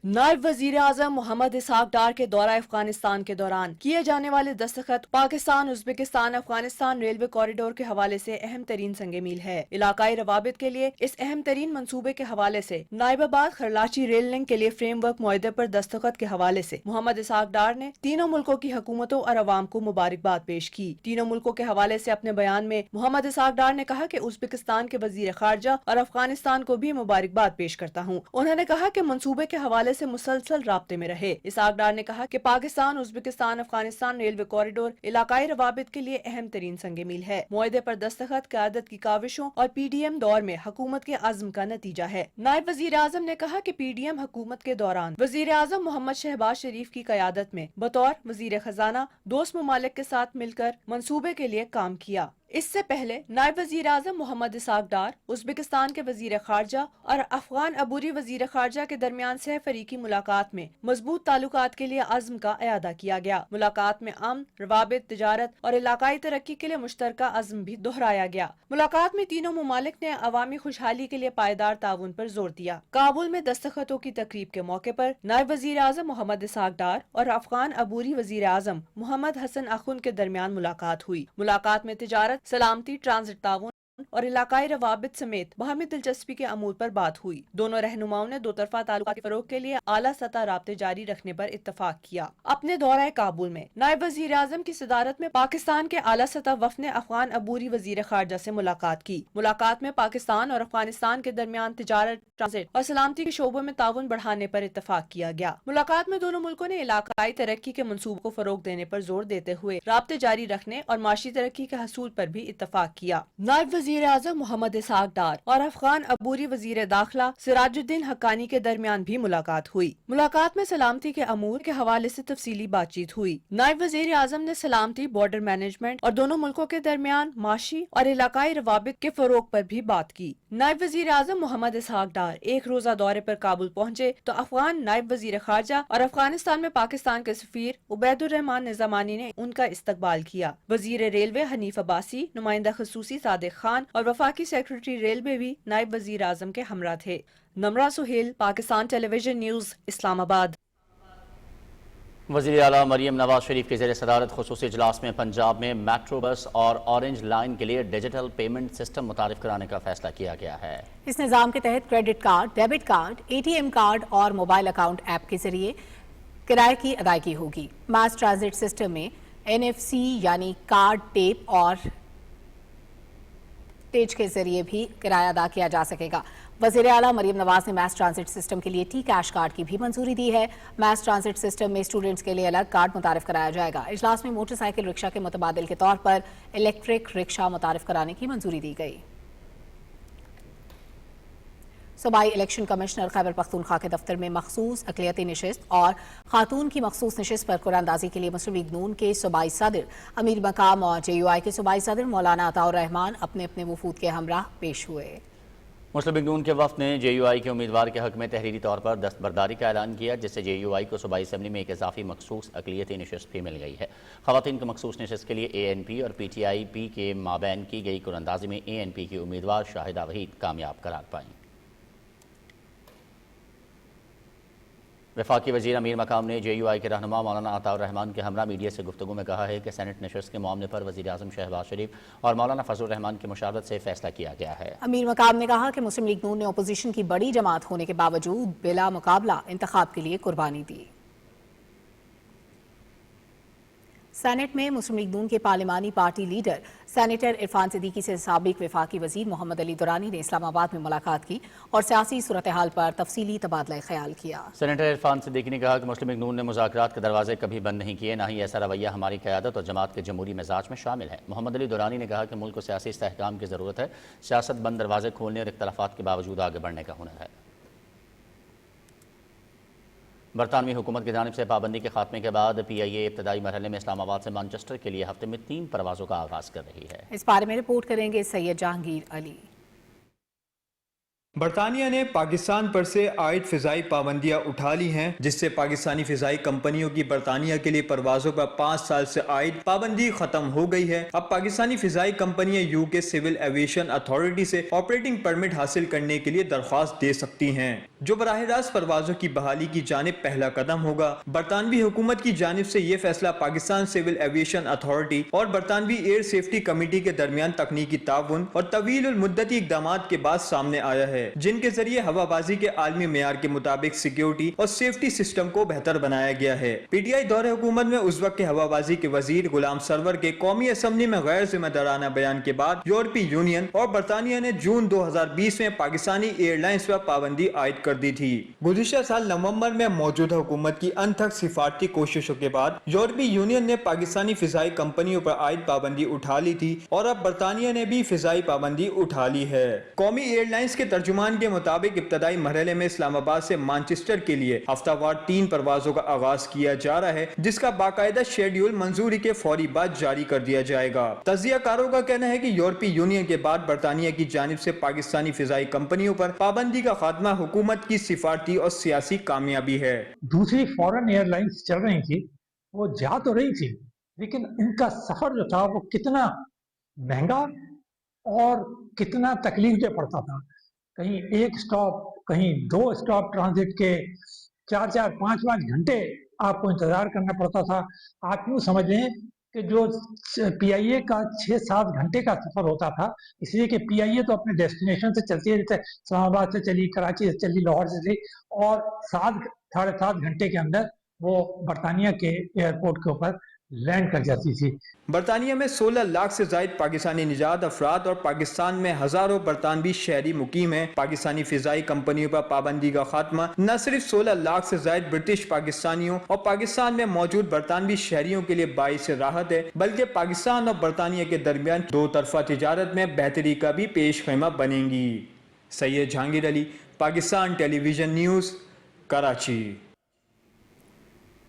नायब वजीर आजम मोहम्मद इसहाक डार के दौरा अफगानिस्तान के दौरान किए जाने वाले दस्तखत पाकिस्तान उज्बेकिस्तान अफगानिस्तान रेलवे कॉरिडोर के हवाले से अहम तरीन संगे मील है। इलाकाई रवाबित के लिए इस अहम तरीन मंसूबे के हवाले से नाइबाबाद खरलाची रेल लिंक के लिए फ्रेमवर्क मुआहदे पर दस्तखत के हवाले से मोहम्मद इसहाक डार ने तीनों मुल्कों की हुकूमतों और अवाम को मुबारकबाद पेश की। तीनों मुल्कों के हवाले से अपने बयान में मोहम्मद इसहाक डार ने कहा कि उज्बेकिस्तान के वजीर खारजा और अफगानिस्तान को भी मुबारकबाद पेश करता हूँ। उन्होंने कहा कि मंसूबे के हवाले से मुसलसल राब्ते में रहे। इसहाक डार ने कहा कि पाकिस्तान उज्बेकिस्तान अफगानिस्तान रेलवे कॉरिडोर इलाकाई रवाबित के लिए अहम तरीन संगे मील है। मुआहदे पर दस्तखत क़यादत की काविशों और PDM दौर में हुकूमत के अज़्म का नतीजा है। नायब वजीर आजम ने कहा कि PDM हुकूमत के दौरान वजीर आजम मोहम्मद शहबाज शरीफ की क़यादत में बतौर वजीर खजाना दोस्त ममालिक के साथ मिलकर मंसूबे के लिए काम किया। इससे पहले नायब वजीर आजम मोहम्मद इसहाक डार उज्बेकिस्तान के वजीर खारजा और अफगान अबूरी वजीर खारजा के दरमियान सह फरीकी मुलाकात में मजबूत ताल्लुकात के लिए अज़्म का अयादा किया गया। मुलाकात में अमन, रवाबित, तिजारत और इलाकाई तरक्की के लिए मुश्तरका अज़्म भी दोहराया गया। मुलाकात में तीनों ममालिक ने अवामी खुशहाली के लिए पायदार ताउन पर जोर दिया। काबुल में दस्तखतों की तकरीब के मौके पर नायब वजीर आजम मोहम्मद इसहाक डार और अफगान अबूरी वजीर आजम मोहम्मद हसन अखुन के दरमियान मुलाकात हुई। मुलाकात में तिजारत, सलामती, ट्रांजिट ताउन और इलाकाई रवाबित समेत बाहमी दिलचस्पी के अमूर पर बात हुई। दोनों रहनुमाओं ने दो तरफा ताल्लुकात के फरोग के लिए आला सतह राब्ते जारी रखने पर इत्तफाक किया। अपने दौरा काबुल में नायब वजीर आजम की सदारत में पाकिस्तान के आला सतह वफ़द ने अफगान अबूरी वजीर खारजा से मुलाकात की। मुलाकात में पाकिस्तान और अफगानिस्तान के दरमियान तिजारत, ट्रांजिट और सलामती के शोबों में ताउन बढ़ाने पर इत्तफाक किया गया। मुलाकात में दोनों मुल्कों ने इलाकाई तरक्की के मंसूबों को फरोग देने पर जोर देते हुए राब्ते जारी रखने और माशी तरक्की के हसूल पर भी इत्तफाक किया। नायब वजीर आजम मोहम्मद इसहाक डार और अफगान अबूरी वजीर दाखिला सिराजुद्दीन हक्कानी के दरमियान भी मुलाकात हुई। मुलाकात में सलामती के अमूर के हवाले से तफसीली बातचीत हुई। नायब वजीर आजम ने सलामती, बॉर्डर मैनेजमेंट और दोनों मुल्कों के दरमियान माशी और इलाकाई रवाबित के फरोग पर भी बात की। नायब वजीर आजम मोहम्मद इसहाक डार एक रोजा दौरे पर काबुल पहुँचे तो अफगान नायब वजीर खारजा और अफगानिस्तान में पाकिस्तान के सफीर उबैदुर रहमान निज़ामानी ने उनका इस्तकबाल किया। वजीर रेलवे हनीफ अब्बासी, नुमाइंदा खसूसी सादिक खान और वफाकी सेक्रेटरी रेलवे भी नायब वजीर आजम के हमरा थे। Namra Suhail, Pakistan television news, Islamabad. वज़ीर आला मरियम नवाज शरीफ की ज़ेर सदारत खुसूसी इजलास में पंजाब में मेट्रो बस और ऑरेंज लाइन के लिए डिजिटल पेमेंट सिस्टम मुतारिफ कराने का फैसला किया गया है। इस निज़ाम के तहत credit card, debit card, ATM card और मोबाइल अकाउंट ऐप के जरिए किराए की अदायगी होगी। मास ट्रांजिट सिस्टम में NFC यानी कार्ड, टेप और तेज के जरिए भी किराया अदा किया जा सकेगा। वज़ीर आला मरियम नवाज ने मैस ट्रांजिट सिस्टम के लिए T-कैश कार्ड की भी मंजूरी दी है। मैस ट्रांजिट सिस्टम में स्टूडेंट्स के लिए अलग कार्ड मुतारिफ कराया जाएगा। इजलास में मोटरसाइकिल रिक्शा के मुतबादिल के तौर पर इलेक्ट्रिक रिक्शा मुतारिफ कराने की मंजूरी दी गई। सूबाई इलेक्शन कमिश्नर खैबर पख्तूनख्वा के दफ्तर में मखसूस अक़लियती नशिस्त और खातून की मखसूस नशिस्त पर कुरानंदाजी के लिए मुस्लिम लीग नून के सूबाई सदर अमीर मकाम और JUI के सूबाई सदर मौलाना अताउर रहमान अपने अपने वफूद के हमराह पेश हुए। मुस्लिम लीग नून के वफ़द ने JUI के उम्मीदवार के हक़ में तहरीरी तौर पर दस्तबरदारी का ऐलान किया, जिससे JUI को सूबाई असम्बली में एक इजाफी मखसूस अक़लियती नशिस्त भी मिल गई है। ख़वातीन की मखसूस नशिस्त के लिए ANP और PTIP के माबैन की गई कुरानंदाजी में ANP की उम्मीदवार शाहिदा वहीद कामयाब करार पाईं। वफाकी वज़ीर अमीर मकाम ने JUI के रहनुमा मौलाना अताउर रहमान के हमरा मीडिया से गुफ्तगू में कहा है कि सेनेट नशस्त के मामले पर वज़ीर आज़म शहबाज शरीफ और मौलाना फजल रहमान की मुशावरत से फैसला किया गया है। अमीर मकाम ने कहा कि मुस्लिम लीग नून ने अपोजिशन की बड़ी जमात होने के बावजूद बिला मुकाबला इंतखाब के लिए कुर्बानी दी। सेनेट में मुस्लिम लीग नून के पार्लिमानी party leader senator Irfan Siddiqui से साबिक वफाकी वजीर मोहम्मद अली दुरानी ने इस्लामाबाद में मुलाकात की और सियासी सूरत हाल पर तफसीली तबादला ख्याल किया। सेनेटर इरफान सिद्दीकी ने कहा कि मुस्लिम लीग नून ने मुज़ाकरात के दरवाजे कभी बंद नहीं किए, ना ही ऐसा रवैया हमारी क़यादत और जमात के जमहूरी मिजाज में शामिल है। मोहम्मद अली दुरानी ने कहा कि मुल्क को सियासी इस्तेहकाम की ज़रूरत है। सियासत बंद दरवाजे खोलने और इख्तलाफात के बावजूद आगे बढ़ने का हुनर है। बरतानवी हुकूमत की जानिब से पाबंदी के खात्मे के बाद PIA इब्तदाई मरहले में इस्लामाबाद से मैनचेस्टर के लिए हफ्ते में 3 परवाज़ों का आगाज़ कर रही है। इस बारे में रिपोर्ट करेंगे सैयद जहांगीर अली। बरतानिया ने पाकिस्तान पर से आयद फ़िज़ाई पाबंदियाँ उठा ली हैं, जिससे पाकिस्तानी फ़िज़ाई कंपनियों की बरतानिया के लिए परवाज़ों पर 5 साल से आयद पाबंदी ख़त्म हो गई है। अब पाकिस्तानी फ़िज़ाई कंपनियाँ UK सिविल एविएशन अथॉरिटी से ऑपरेटिंग परमिट हासिल करने के लिए दरख्वास्त दे सकती हैं। जो बराह रास्त परवाजों की बहाली की जानिब पहला कदम होगा। बरतानवी हुकूमत की जानिब से ये फैसला पाकिस्तान सिविल एविएशन अथॉरिटी और बरतानवी एयर सेफ्टी कमेटी के दरमियान तकनीकी ताउन और तवील मुद्दती इक़दामात के बाद सामने आया है, जिनके जरिए हवाबाजी के आलमी मेयार के मुताबिक सिक्योरिटी और सेफ्टी सिस्टम को बेहतर बनाया गया है। PTI दौरे हुकूमत में उस वक्त के हवाबाजी के वजीर गुलाम सरवर के कौमी असम्बली में गैर जिम्मेदाराना बयान के बाद यूरोपीय यूनियन और बरतानिया ने जून 2020 में पाकिस्तानी एयरलाइंस पर पाबंदी आयद कर दी थी। गुज़िश्ता साल नवंबर में मौजूदा हुकूमत की अनथक सिफारती कोशिशों के बाद यूरोपीय यूनियन ने पाकिस्तानी फिजाई कंपनियों पर आयद पाबंदी उठा ली थी और अब बरतानिया ने भी फिजाई पाबंदी उठा ली है। कौमी एयरलाइंस के तर्जुमान के मुताबिक इब्तदाई मरहले में इस्लामाबाद से मानचेस्टर के लिए हफ्तावार 3 परवाजों का आगाज किया जा रहा है, जिसका बाकायदा शेड्यूल मंजूरी के फौरी बाद जारी कर दिया जाएगा। तजियाकारों का कहना है कि यूरोपीय यूनियन के बाद बरतानिया की जानिब से पाकिस्तानी फिजाई कंपनियों पर पाबंदी का खात्मा हुकूमत की सिफारती और सियासी कामयाबी है। दूसरी फॉरेन एयरलाइंस चल रही थी, वो जा तो रही थी, लेकिन इनका सफर जो था वो कितना महंगा और कितना तकलीफ दे पड़ता था। कहीं एक स्टॉप, कहीं 2 स्टॉप ट्रांजिट के 4-4, 5-5 घंटे आपको इंतजार करना पड़ता था। आप यूँ समझ लें कि जो PIA का 6-7 घंटे का सफर होता था, इसलिए कि PIA तो अपने डेस्टिनेशन से चलती है, जैसे इस्लामाबाद से चली, कराची से चली, लाहौर से चली, और 7-7.5 घंटे के अंदर वो बरतानिया के एयरपोर्ट के ऊपर लैंड कर जाती थी। बरतानिया में 16 लाख से जायद पाकिस्तानी निजात अफराद और पाकिस्तान में हजारों बरतानवी शहरी मुकीम हैं। पाकिस्तानी फिजाई कंपनियों पर पाबंदी का खात्मा न सिर्फ 16 लाख से जायद ब्रिटिश पाकिस्तानियों और पाकिस्तान में मौजूद बरतानवी शहरियों के लिए बाइस राहत है, बल्कि पाकिस्तान और बरतानिया के दरमियान 2 तरफा तिजारत में बेहतरी का भी पेश खैमा बनेंगी। Syed Jahangir Ali, Pakistan television news, Karachi.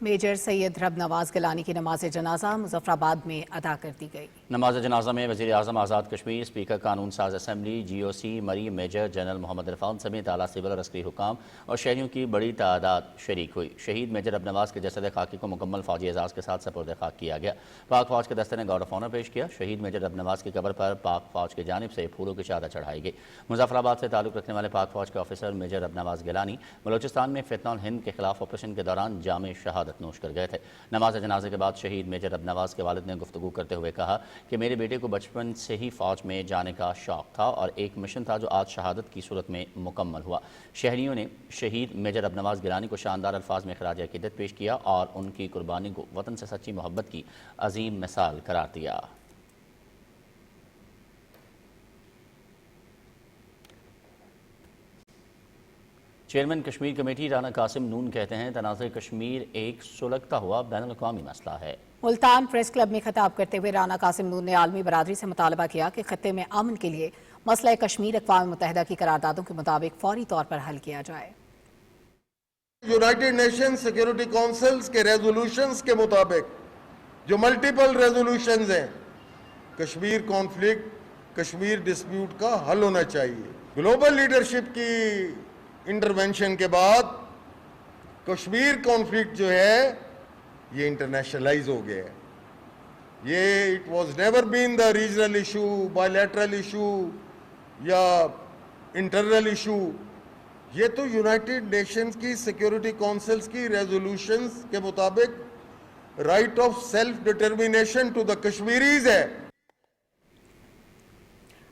Major Syed Rab Nawaz Gilani की नमाज जनाजा मुजफ्फराबाद में अदा कर दी गई। नमाज जनाजा में वज़ीर आज़म आज़ाद कश्मीर, स्पीकर कानून साज असम्बली, GOC, मरी मेजर जनरल मोहम्मद इरफान समेत आला सिविल और अस्करी हुकाम और शहरियों की बड़ी तादाद शरीक हुई। शहीद मेजर रब नवाज के जसद खाकी को मुकम्मल फौजी एजाज़ के साथ सपुर्द खाक किया गया। पाक फौज के दस्ते ने गार्ड ऑफ ऑनर पेश किया। शहीद मेजर रब नवाज की कब्र पर पाक फौज की जानिब से फूलों की चादर चढ़ाई गई। मुजफ्फराबाद से ताल्लुक़ रखने वाले पाक फौज के ऑफिसर मेजर रब नवाज गिलानी बलोचिस्तान में फितनौल हिंद के खिलाफ ऑपरेशन के दौरान जाम शहादत नोश कर गए थे। नमाज जनाजे के बाद शहीद मेजर रब नवाज के वालिद ने गुफ्तगू करते हुए कहा कि मेरे बेटे को बचपन से ही फ़ौज में जाने का शौक़ था और एक मिशन था जो आज शहादत की सूरत में मुकम्मल हुआ। शहरियों ने शहीद मेजर रब नवाज गिलानी को शानदार अल्फाज में खराज अक़ीदत पेश किया और उनकी कुर्बानी को वतन से सच्ची मोहब्बत की अजीम मिसाल करार दिया। चेयरमैन कश्मीर कमेटी राना कासिम नून कहते हैं तनाज़े कश्मीर एक सुलगता हुआ बैनुल-अक़वामी मसला है। मुल्तान प्रेस क्लब में खिताब करते हुए राना कासिम नून ने आलमी बरादरी से मुतालबा किया कि खत्ते में अमन के लिए मसला कश्मीर अक़वाम मुत्तहिदा की करारदादों के मुताबिक फौरी तौर पर हल किया जाए। यूनाइटेड नेशन सिक्योरिटी काउंसिल्स के रेजोल्यूशंस के मुताबिक जो मल्टीपल रेजोल्यूशंस हैं, कश्मीर कॉन्फ्लिक्ट, कश्मीर डिस्प्यूट का हल होना चाहिए। ग्लोबल लीडरशिप की इंटरवेंशन के बाद कश्मीर कॉन्फ्लिक्ट जो है ये इंटरनेशनलाइज हो गया है। ये it was never been the regional issue, bilateral issue या इंटरनल इशू। ये तो यूनाइटेड नेशंस की सिक्योरिटी काउंसिल्स की रेजोल्यूशंस के मुताबिक right of self determination to the Kashmiris है।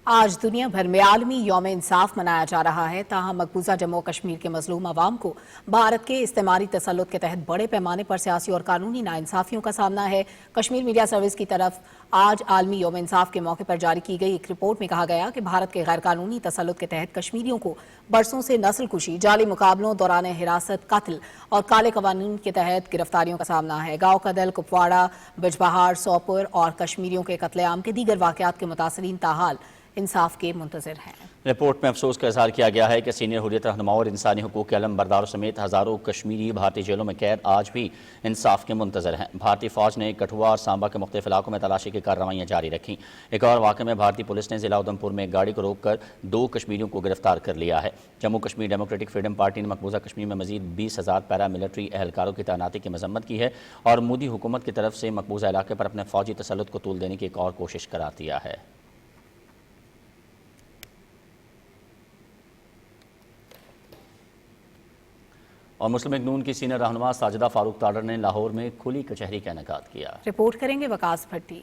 आज दुनिया भर में आलमी यौम इंसाफ मनाया जा रहा है, ताहम मकबूजा जम्मू कश्मीर के मजलूम अवाम को भारत के इस्तेमारी तसल्लुत के तहत बड़े पैमाने पर सियासी और कानूनी नाइंसाफियों का सामना है। कश्मीर मीडिया सर्विस की तरफ आज आलमी यौम इंसाफ के मौके पर जारी की गई एक रिपोर्ट में कहा गया कि भारत के गैर कानूनी तसल्लुत के तहत कश्मीरियों को बरसों से नस्ल कुशी, जाली मुकाबलों, दौरान हिरासत, कत्ल और काले कवानीन के तहत गिरफ्तारियों का सामना है। गाँव कदल, कुपवाड़ा, बिजबहार, सोपुर और कश्मीरियों के कत्लेआम के दीगर वाक़यात के मुतासरीन ताहाल इंसाफ के मुंतज़िर हैं। रिपोर्ट में अफसोस का इजहार किया गया है कि सीनियर हुर्रियत रहनुमा और इंसानी हुकूक के अलम बरदारों समेत हज़ारों कश्मीरी भारतीय जेलों में कैद आज भी इंसाफ के मुंतज़िर हैं। भारतीय फ़ौज ने कठुआ और सांबा के मुख्तलिफ इलाकों में तलाशी की कार्रवाइयाँ जारी रखीं। एक और वाक़े में भारतीय पुलिस ने ज़िला उधमपुर में गाड़ी को रोक कर 2 कश्मीरियों को गिरफ्तार कर लिया है। Jammu Kashmir democratic freedom party ने मकबूजा कश्मीर में मज़ीद 20,000 पैरा मिलिट्री एहलकारों की तैनाती की मजम्मत की है और मोदी हुकूमत की तरफ से मकबूजा इलाके पर अपने फ़ौजी तसल्लुत को तूल देने की एक और कोशिश करार दिया है। اور مسلم لیگ نون کی سینئر رہنما ساجدہ فاروق تارڑ نے لاہور میں کھلی کچہری کا انعقاد کیا۔ رپورٹ کریں گے وکاس بھٹی۔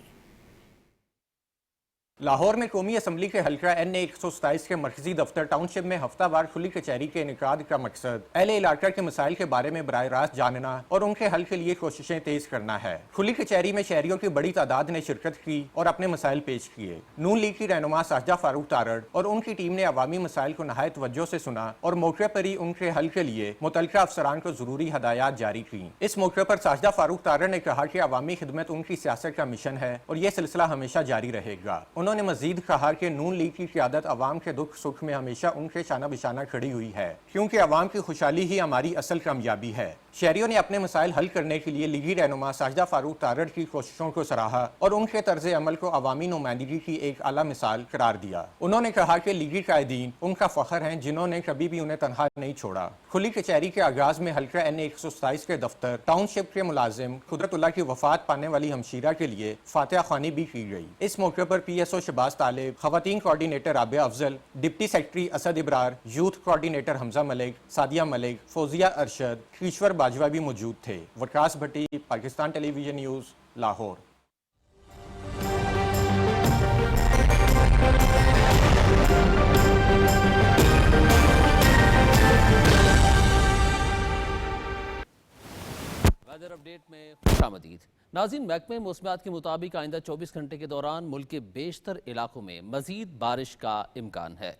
لاہور میں قومی اسمبلی کے حلقہ NA 127 کے مرکزی دفتر ٹاؤن شپ میں ہفتہ وار کھلی کچہری کے انعقاد کا مقصد اہل علاقہ کے مسائل کے بارے میں براہ راست جاننا اور ان کے حل کے لیے کوششیں تیز کرنا ہے۔ کھلی کچہری میں شہریوں کی بڑی تعداد نے شرکت کی اور اپنے مسائل پیش کیے۔ نون لیگ کی رہنما ساجدہ فاروق تارڑ اور ان کی ٹیم نے عوامی مسائل کو نہایت توجہ سے سنا اور موقع پر ہی ان کے حل کے لیے متعلقہ افسران کو ضروری ہدایات جاری کی۔ اس موقع پر ساجدہ فاروق تارڑ نے کہا کہ عوامی خدمت ان کی سیاست کا مشن ہے اور یہ سلسلہ ہمیشہ جاری رہے گا۔ انہوں نے مزید کہا کہ نون لیگ کی قیادت عوام کے دکھ سکھ میں ہمیشہ ان کے شانہ بشانہ کھڑی ہوئی ہے، کیونکہ عوام کی خوشحالی ہی ہماری اصل کامیابی ہے۔ شہریوں نے اپنے مسائل حل کرنے کے لیے لیگی رہنما ساجدہ فاروق تارڑ کی کوششوں کو سراہا اور ان کے طرز عمل کو عوامی نمائندگی کی ایک اعلیٰ مثال قرار دیا۔ انہوں نے کہا کہ لیگی قائدین ان کا فخر ہیں جنہوں نے کبھی بھی انہیں تنہا نہیں چھوڑا۔ کھلی کچہری کے آغاز میں حلقہ NA 127 کے دفتر ٹاؤن شپ کے ملازم قدرت اللہ کی وفات پانے والی ہمشیرہ کے لیے فاتحہ خوانی بھی کی گئی۔ اس موقع پر PSO شہباز طالب، خواتین coordinator Rabia Afzal, deputy secretary Asad Abrar, youth coordinator Hamza Malik, Sadia Malik, Fauzia Arshad, Ishwar Bajwa بھی موجود تھے۔ Vikas Bhatti, Pakistan television news, Lahore. Weather update میں خوش آمدید۔ ناظرین، محکمہ موسمیات کے مطابق آئندہ 24 گھنٹے کے دوران ملک کے بیشتر علاقوں میں مزید بارش کا امکان ہے۔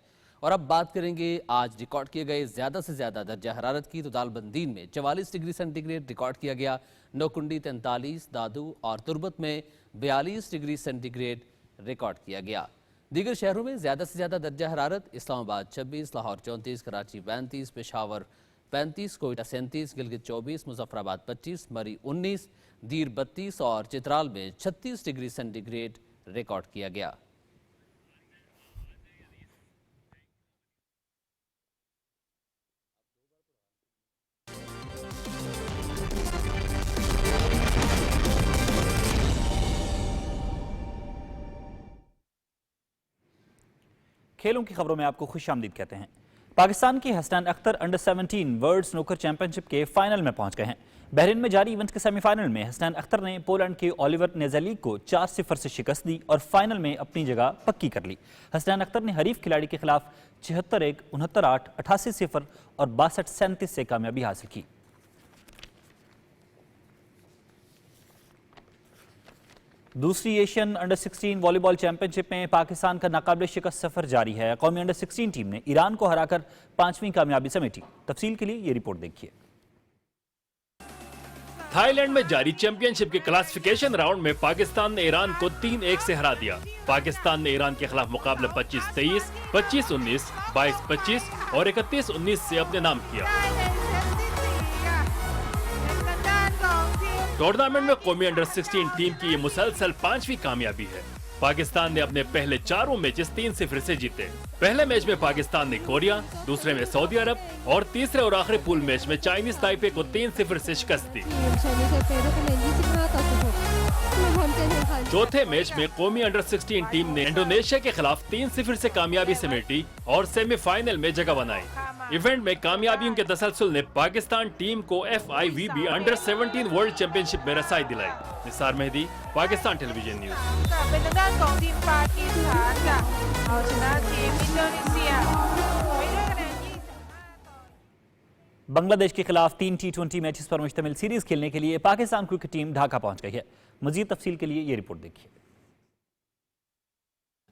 اور اب بات کریں گے آج ریکارڈ کیے گئے زیادہ سے زیادہ درجہ حرارت کی۔ تو دالبندین میں 44 ڈگری سینٹی گریڈ ریکارڈ کیا گیا، نوکنڈی 43، دادو اور تربت میں 42 ڈگری سینٹی گریڈ ریکارڈ کیا گیا۔ دیگر شہروں میں زیادہ سے زیادہ درجہ حرارت اسلام آباد 26، لاہور 34، کراچی 35، پشاور 35، کوئٹہ 37، گلگت 24، مظفر آباد 25، مری 19، دیر 32 اور چترال میں 36 ڈگری سینٹی گریڈ ریکارڈ کیا گیا۔ کھیلوں کی خبروں میں آپ کو خوش آمدید کہتے ہیں۔ پاکستان کی Hasnain Akhtar under 17 world snooker championship کے فائنل میں پہنچ گئے ہیں۔ بحرین میں جاری ایونٹ کے سیمی فائنل میں حسنین اختر نے پولینڈ کے الیور نیزلیک کو 4-0 سے شکست دی اور فائنل میں اپنی جگہ پکی کر لی۔ حسنین اختر نے حریف کھلاڑی کے خلاف 76-1، 69-8، 88-0 اور 62-37 سے کامیابی حاصل کی۔ دوسری ایشین انڈر 16 والی بال چیمپئن شپ میں پاکستان کا ناقابل شکست سفر جاری ہے۔ قومی انڈر 16 ٹیم نے ایران کو ہرا کر 5ویں کامیابی سمیٹی۔ تفصیل کے لیے یہ رپورٹ دیکھیے۔ تھائی لینڈ میں جاری چیمپئن شپ کے کلاسیفیکیشن راؤنڈ میں پاکستان نے ایران کو 3-1 سے ہرا دیا۔ پاکستان نے ایران کے خلاف مقابلہ 25-23، 25-19، 22-25 اور 31-19 سے اپنے نام کیا۔ ٹورنامنٹ میں قومی انڈر 16 ٹیم کی یہ مسلسل 5ویں کامیابی ہے۔ پاکستان نے اپنے پہلے چاروں میچز 3-0 سے جیتے۔ پہلے میچ میں پاکستان نے کوریا، دوسرے میں سعودی عرب اور تیسرے اور آخری پول میچ میں چائنیز تائپے کو 3-0 سے شکست دی۔ چوتھے میچ میں قومی انڈر 16 ٹیم نے انڈونیشیا کے خلاف 3-0 سے کامیابی سمیٹی اور سیمی فائنل میں جگہ بنائی۔ ایونٹ میں کامیابیوں کے تسلسل نے پاکستان ٹیم کو FIVB انڈر 17 ورلڈ چیمپئن شپ میں رسائی دلائی۔ نثار مہدی، پاکستان ٹیلی ویژن نیوز۔ بنگلہ دیش کے خلاف 3 T20 میچز پر مشتمل سیریز کھیلنے کے لیے پاکستان کرکٹ ٹیم ڈھاکہ پہنچ گئی ہے۔ مزید تفصیل کے لیے یہ رپورٹ دیکھیے۔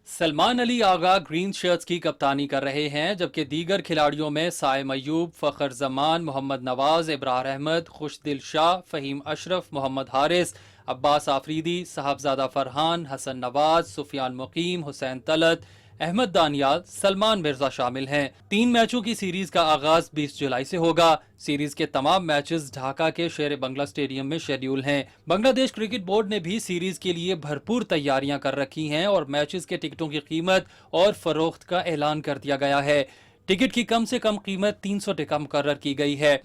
سلمان علی آغا گرین شرٹس کی کپتانی کر رہے ہیں، جبکہ دیگر کھلاڑیوں میں سائم ایوب، فخر زمان، محمد نواز، ابرار احمد، خوش دل شاہ، فہیم اشرف، محمد حارث، عباس آفریدی، صاحبزادہ فرحان، حسن نواز، سفیان مقیم، حسین طلعت، احمد دانیال، سلمان مرزا شامل ہیں۔ 3 میچوں کی سیریز کا آغاز 20 جولائی سے ہوگا۔ سیریز کے تمام میچز ڈھاکہ کے شیر بنگلہ اسٹیڈیم میں شیڈیول ہیں۔ بنگلہ دیش کرکٹ بورڈ نے بھی سیریز کے لیے بھرپور تیاریاں کر رکھی ہیں اور میچز کے ٹکٹوں کی قیمت اور فروخت کا اعلان کر دیا گیا ہے۔ ٹکٹ کی کم سے کم قیمت 300 ٹکا مقرر کی گئی ہے۔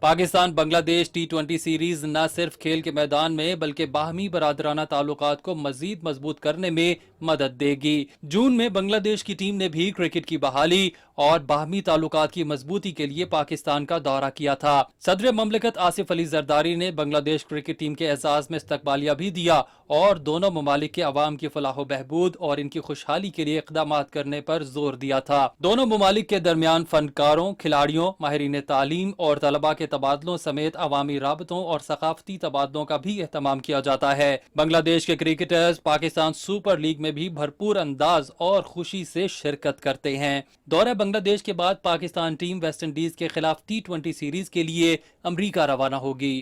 पाकिस्तान बांग्लादेश T20 सीरीज न सिर्फ खेल के मैदान में बल्कि बाहमी बरादराना ताल्लुकात को मजीद मजबूत करने में मदद देगी। जून में बांग्लादेश की टीम ने भी क्रिकेट की बहाली और बाहमी ताल्लुकात की मजबूती के लिए पाकिस्तान का दौरा किया था। सदर ममलिकत आसिफ अली जरदारी ने बांग्लादेश क्रिकेट टीम के एजाज में इस्तकबालिया भी दिया और दोनों ममालिक के अवाम की फलाह व बहबूद और इनकी खुशहाली के लिए इक़दामात करने पर जोर दिया था। दोनों ममालिक के दरमियान फनकारों, खिलाड़ियों, माहिरीन तालीम और तलबा के तबादलों समेत अवामी राबतों और सकाफती तबादलों का भी एहतमाम किया जाता है। बांग्लादेश के क्रिकेटर्स पाकिस्तान सुपर लीग में भी भरपूर अंदाज और खुशी से शिरकत करते हैं। दौरे बांग्लादेश के बाद पाकिस्तान टीम वेस्ट इंडीज के खिलाफ T20 सीरीज के लिए अमरीका रवाना होगी।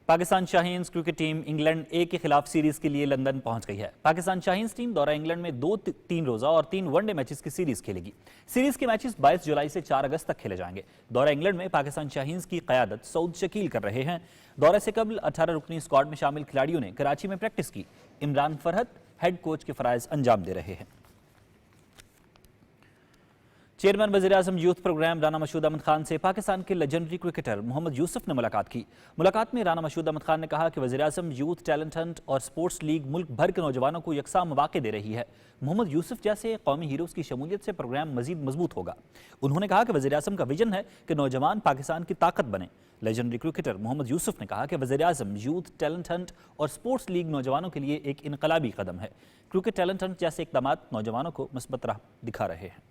Pakistan Shaheens cricket team England A के खिलाफ सीरीज के लिए लंदन पहुंच गई है। पाकिस्तान शाहीन्स टीम दौरा इंग्लैंड में 2-3 रोजा और 3 वनडे मैचेस की सीरीज खेलेगी। सीरीज के मैचेस 22 जुलाई से 4 अगस्त तक खेले जाएंगे। दौरा इंग्लैंड में पाकिस्तान शाहीन्स की क़यादत सऊद शकील कर रहे हैं। दौरे से कबल 18 रुकनी स्क्वाड में शामिल खिलाड़ियों ने कराची में प्रैक्टिस की। इमरान फरहत हेड कोच के फराइज अंजाम दे रहे हैं। चेयरमैन वज़ीर-ए-आज़म यूथ प्रोग्राम राना मशहूद अहमद खान से पाकिस्तान के लेजेंडरी क्रिकेटर मोहम्मद यूसुफ ने मुलाकात की। मुलाकात में राना मशहूद अहमद खान ने कहा कि वज़ीर-ए-आज़म यूथ टैलेंट हंट और स्पोर्ट्स लीग मुल्क भर के नौजवानों को यकसा मौके दे रही है। मोहम्मद यूसुफ जैसे कौमी हीरोज़ की शमूलियत से प्रोग्राम मजीद मजबूत होगा। उन्होंने कहा कि वज़ीर-ए-आज़म का विजन है कि नौजवान पाकिस्तान की ताकत बने। लेजेंडरी क्रिकेटर मोहम्मद यूसुफ ने कहा कि वज़ीर-ए-आज़म यूथ टैलेंट हंट और स्पोर्ट्स लीग नौजवानों के लिए एक इनकलाबी कदम है। क्रिकेट टैलेंट हंट जैसे इक़दाम नौजवानों को मुस्बत राह दिखा रहे हैं।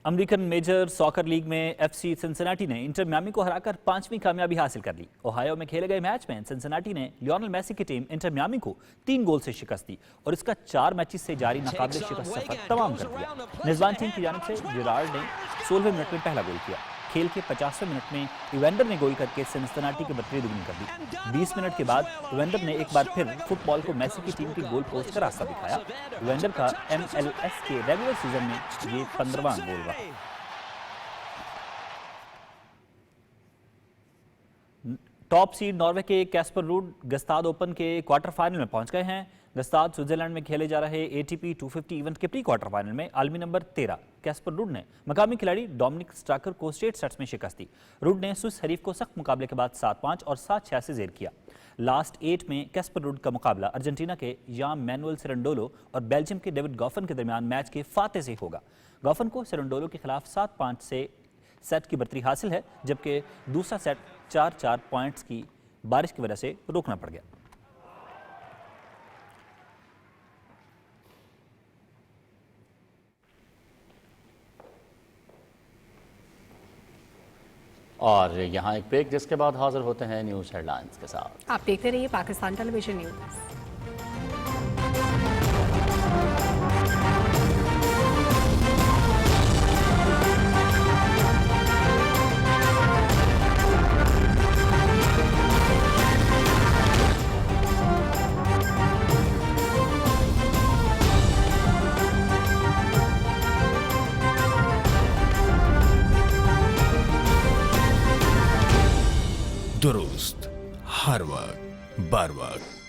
अमेरिकन मेजर सॉकर लीग में FC सिंसिनाटी ने इंटर मियामी को हराकर 5वीं कामयाबी हासिल कर ली। ओहायो में खेले गए मैच में सिंसिनाटी ने लियोनेल मेसी की टीम इंटर मियामी को 3 गोल से शिकस्त दी और इसका 4 मैचेस से जारी नाकाबिले शिकस्त सफर तमाम कर दिया। मेजबान टीम की जानिब से जिरार्ड ने 16वें मिनट में पहला गोल किया। खेल के 50वें मिनट में इवेंडर ने गोल करके सिंसिनाटी की बर्तरी दुगनी कर दी। 20 मिनट के बाद इवेंडर ने एक बार फिर फुटबॉल को मेसी की टीम की गोल पोस्ट का रास्ता दिखाया। इवेंडर का MLS के रेगुलर सीजन में ये 15वां गोल रहा। टॉप सीड नॉर्वे के कैस्पर रूड गस्ताद ओपन के क्वार्टर फाइनल में पहुंच गए हैं। गस्ताद स्विट्जरलैंड में खेले जा रहे ATP 250 इवेंट के प्री क्वार्टर फाइनल में आलमी नंबर 13 कैस्पर रूड ने मकामी खिलाड़ी डोमिनिक स्ट्राकर को स्ट्रेट सेट्स में शिकस्त दी। रूड ने स्विस हरीफ को सख्त मुकाबले के बाद 7-5 और 7-6 से जेर किया। लास्ट 8 में कैस्पर रूड का मुकाबला अर्जेंटीना के याम मैनुअल सेरेंडोलो और बेल्जियम के डेविड गॉफन के दरमियान मैच के फाते से होगा। गॉफन को सेरेंडोलो के खिलाफ 7-5 से सेट की बर्तरी हासिल है, जबकि दूसरा सेट 4-4 पॉइंट्स की बारिश की वजह से रोकना पड़ गया। और यहाँ एक ब्रेक, जिसके बाद हाजिर होते हैं न्यूज़ हेडलाइंस के साथ। आप देखते रहिए पाकिस्तान टेलीविजन न्यूज़। दुरुस्त हर वक्त बर वक्त।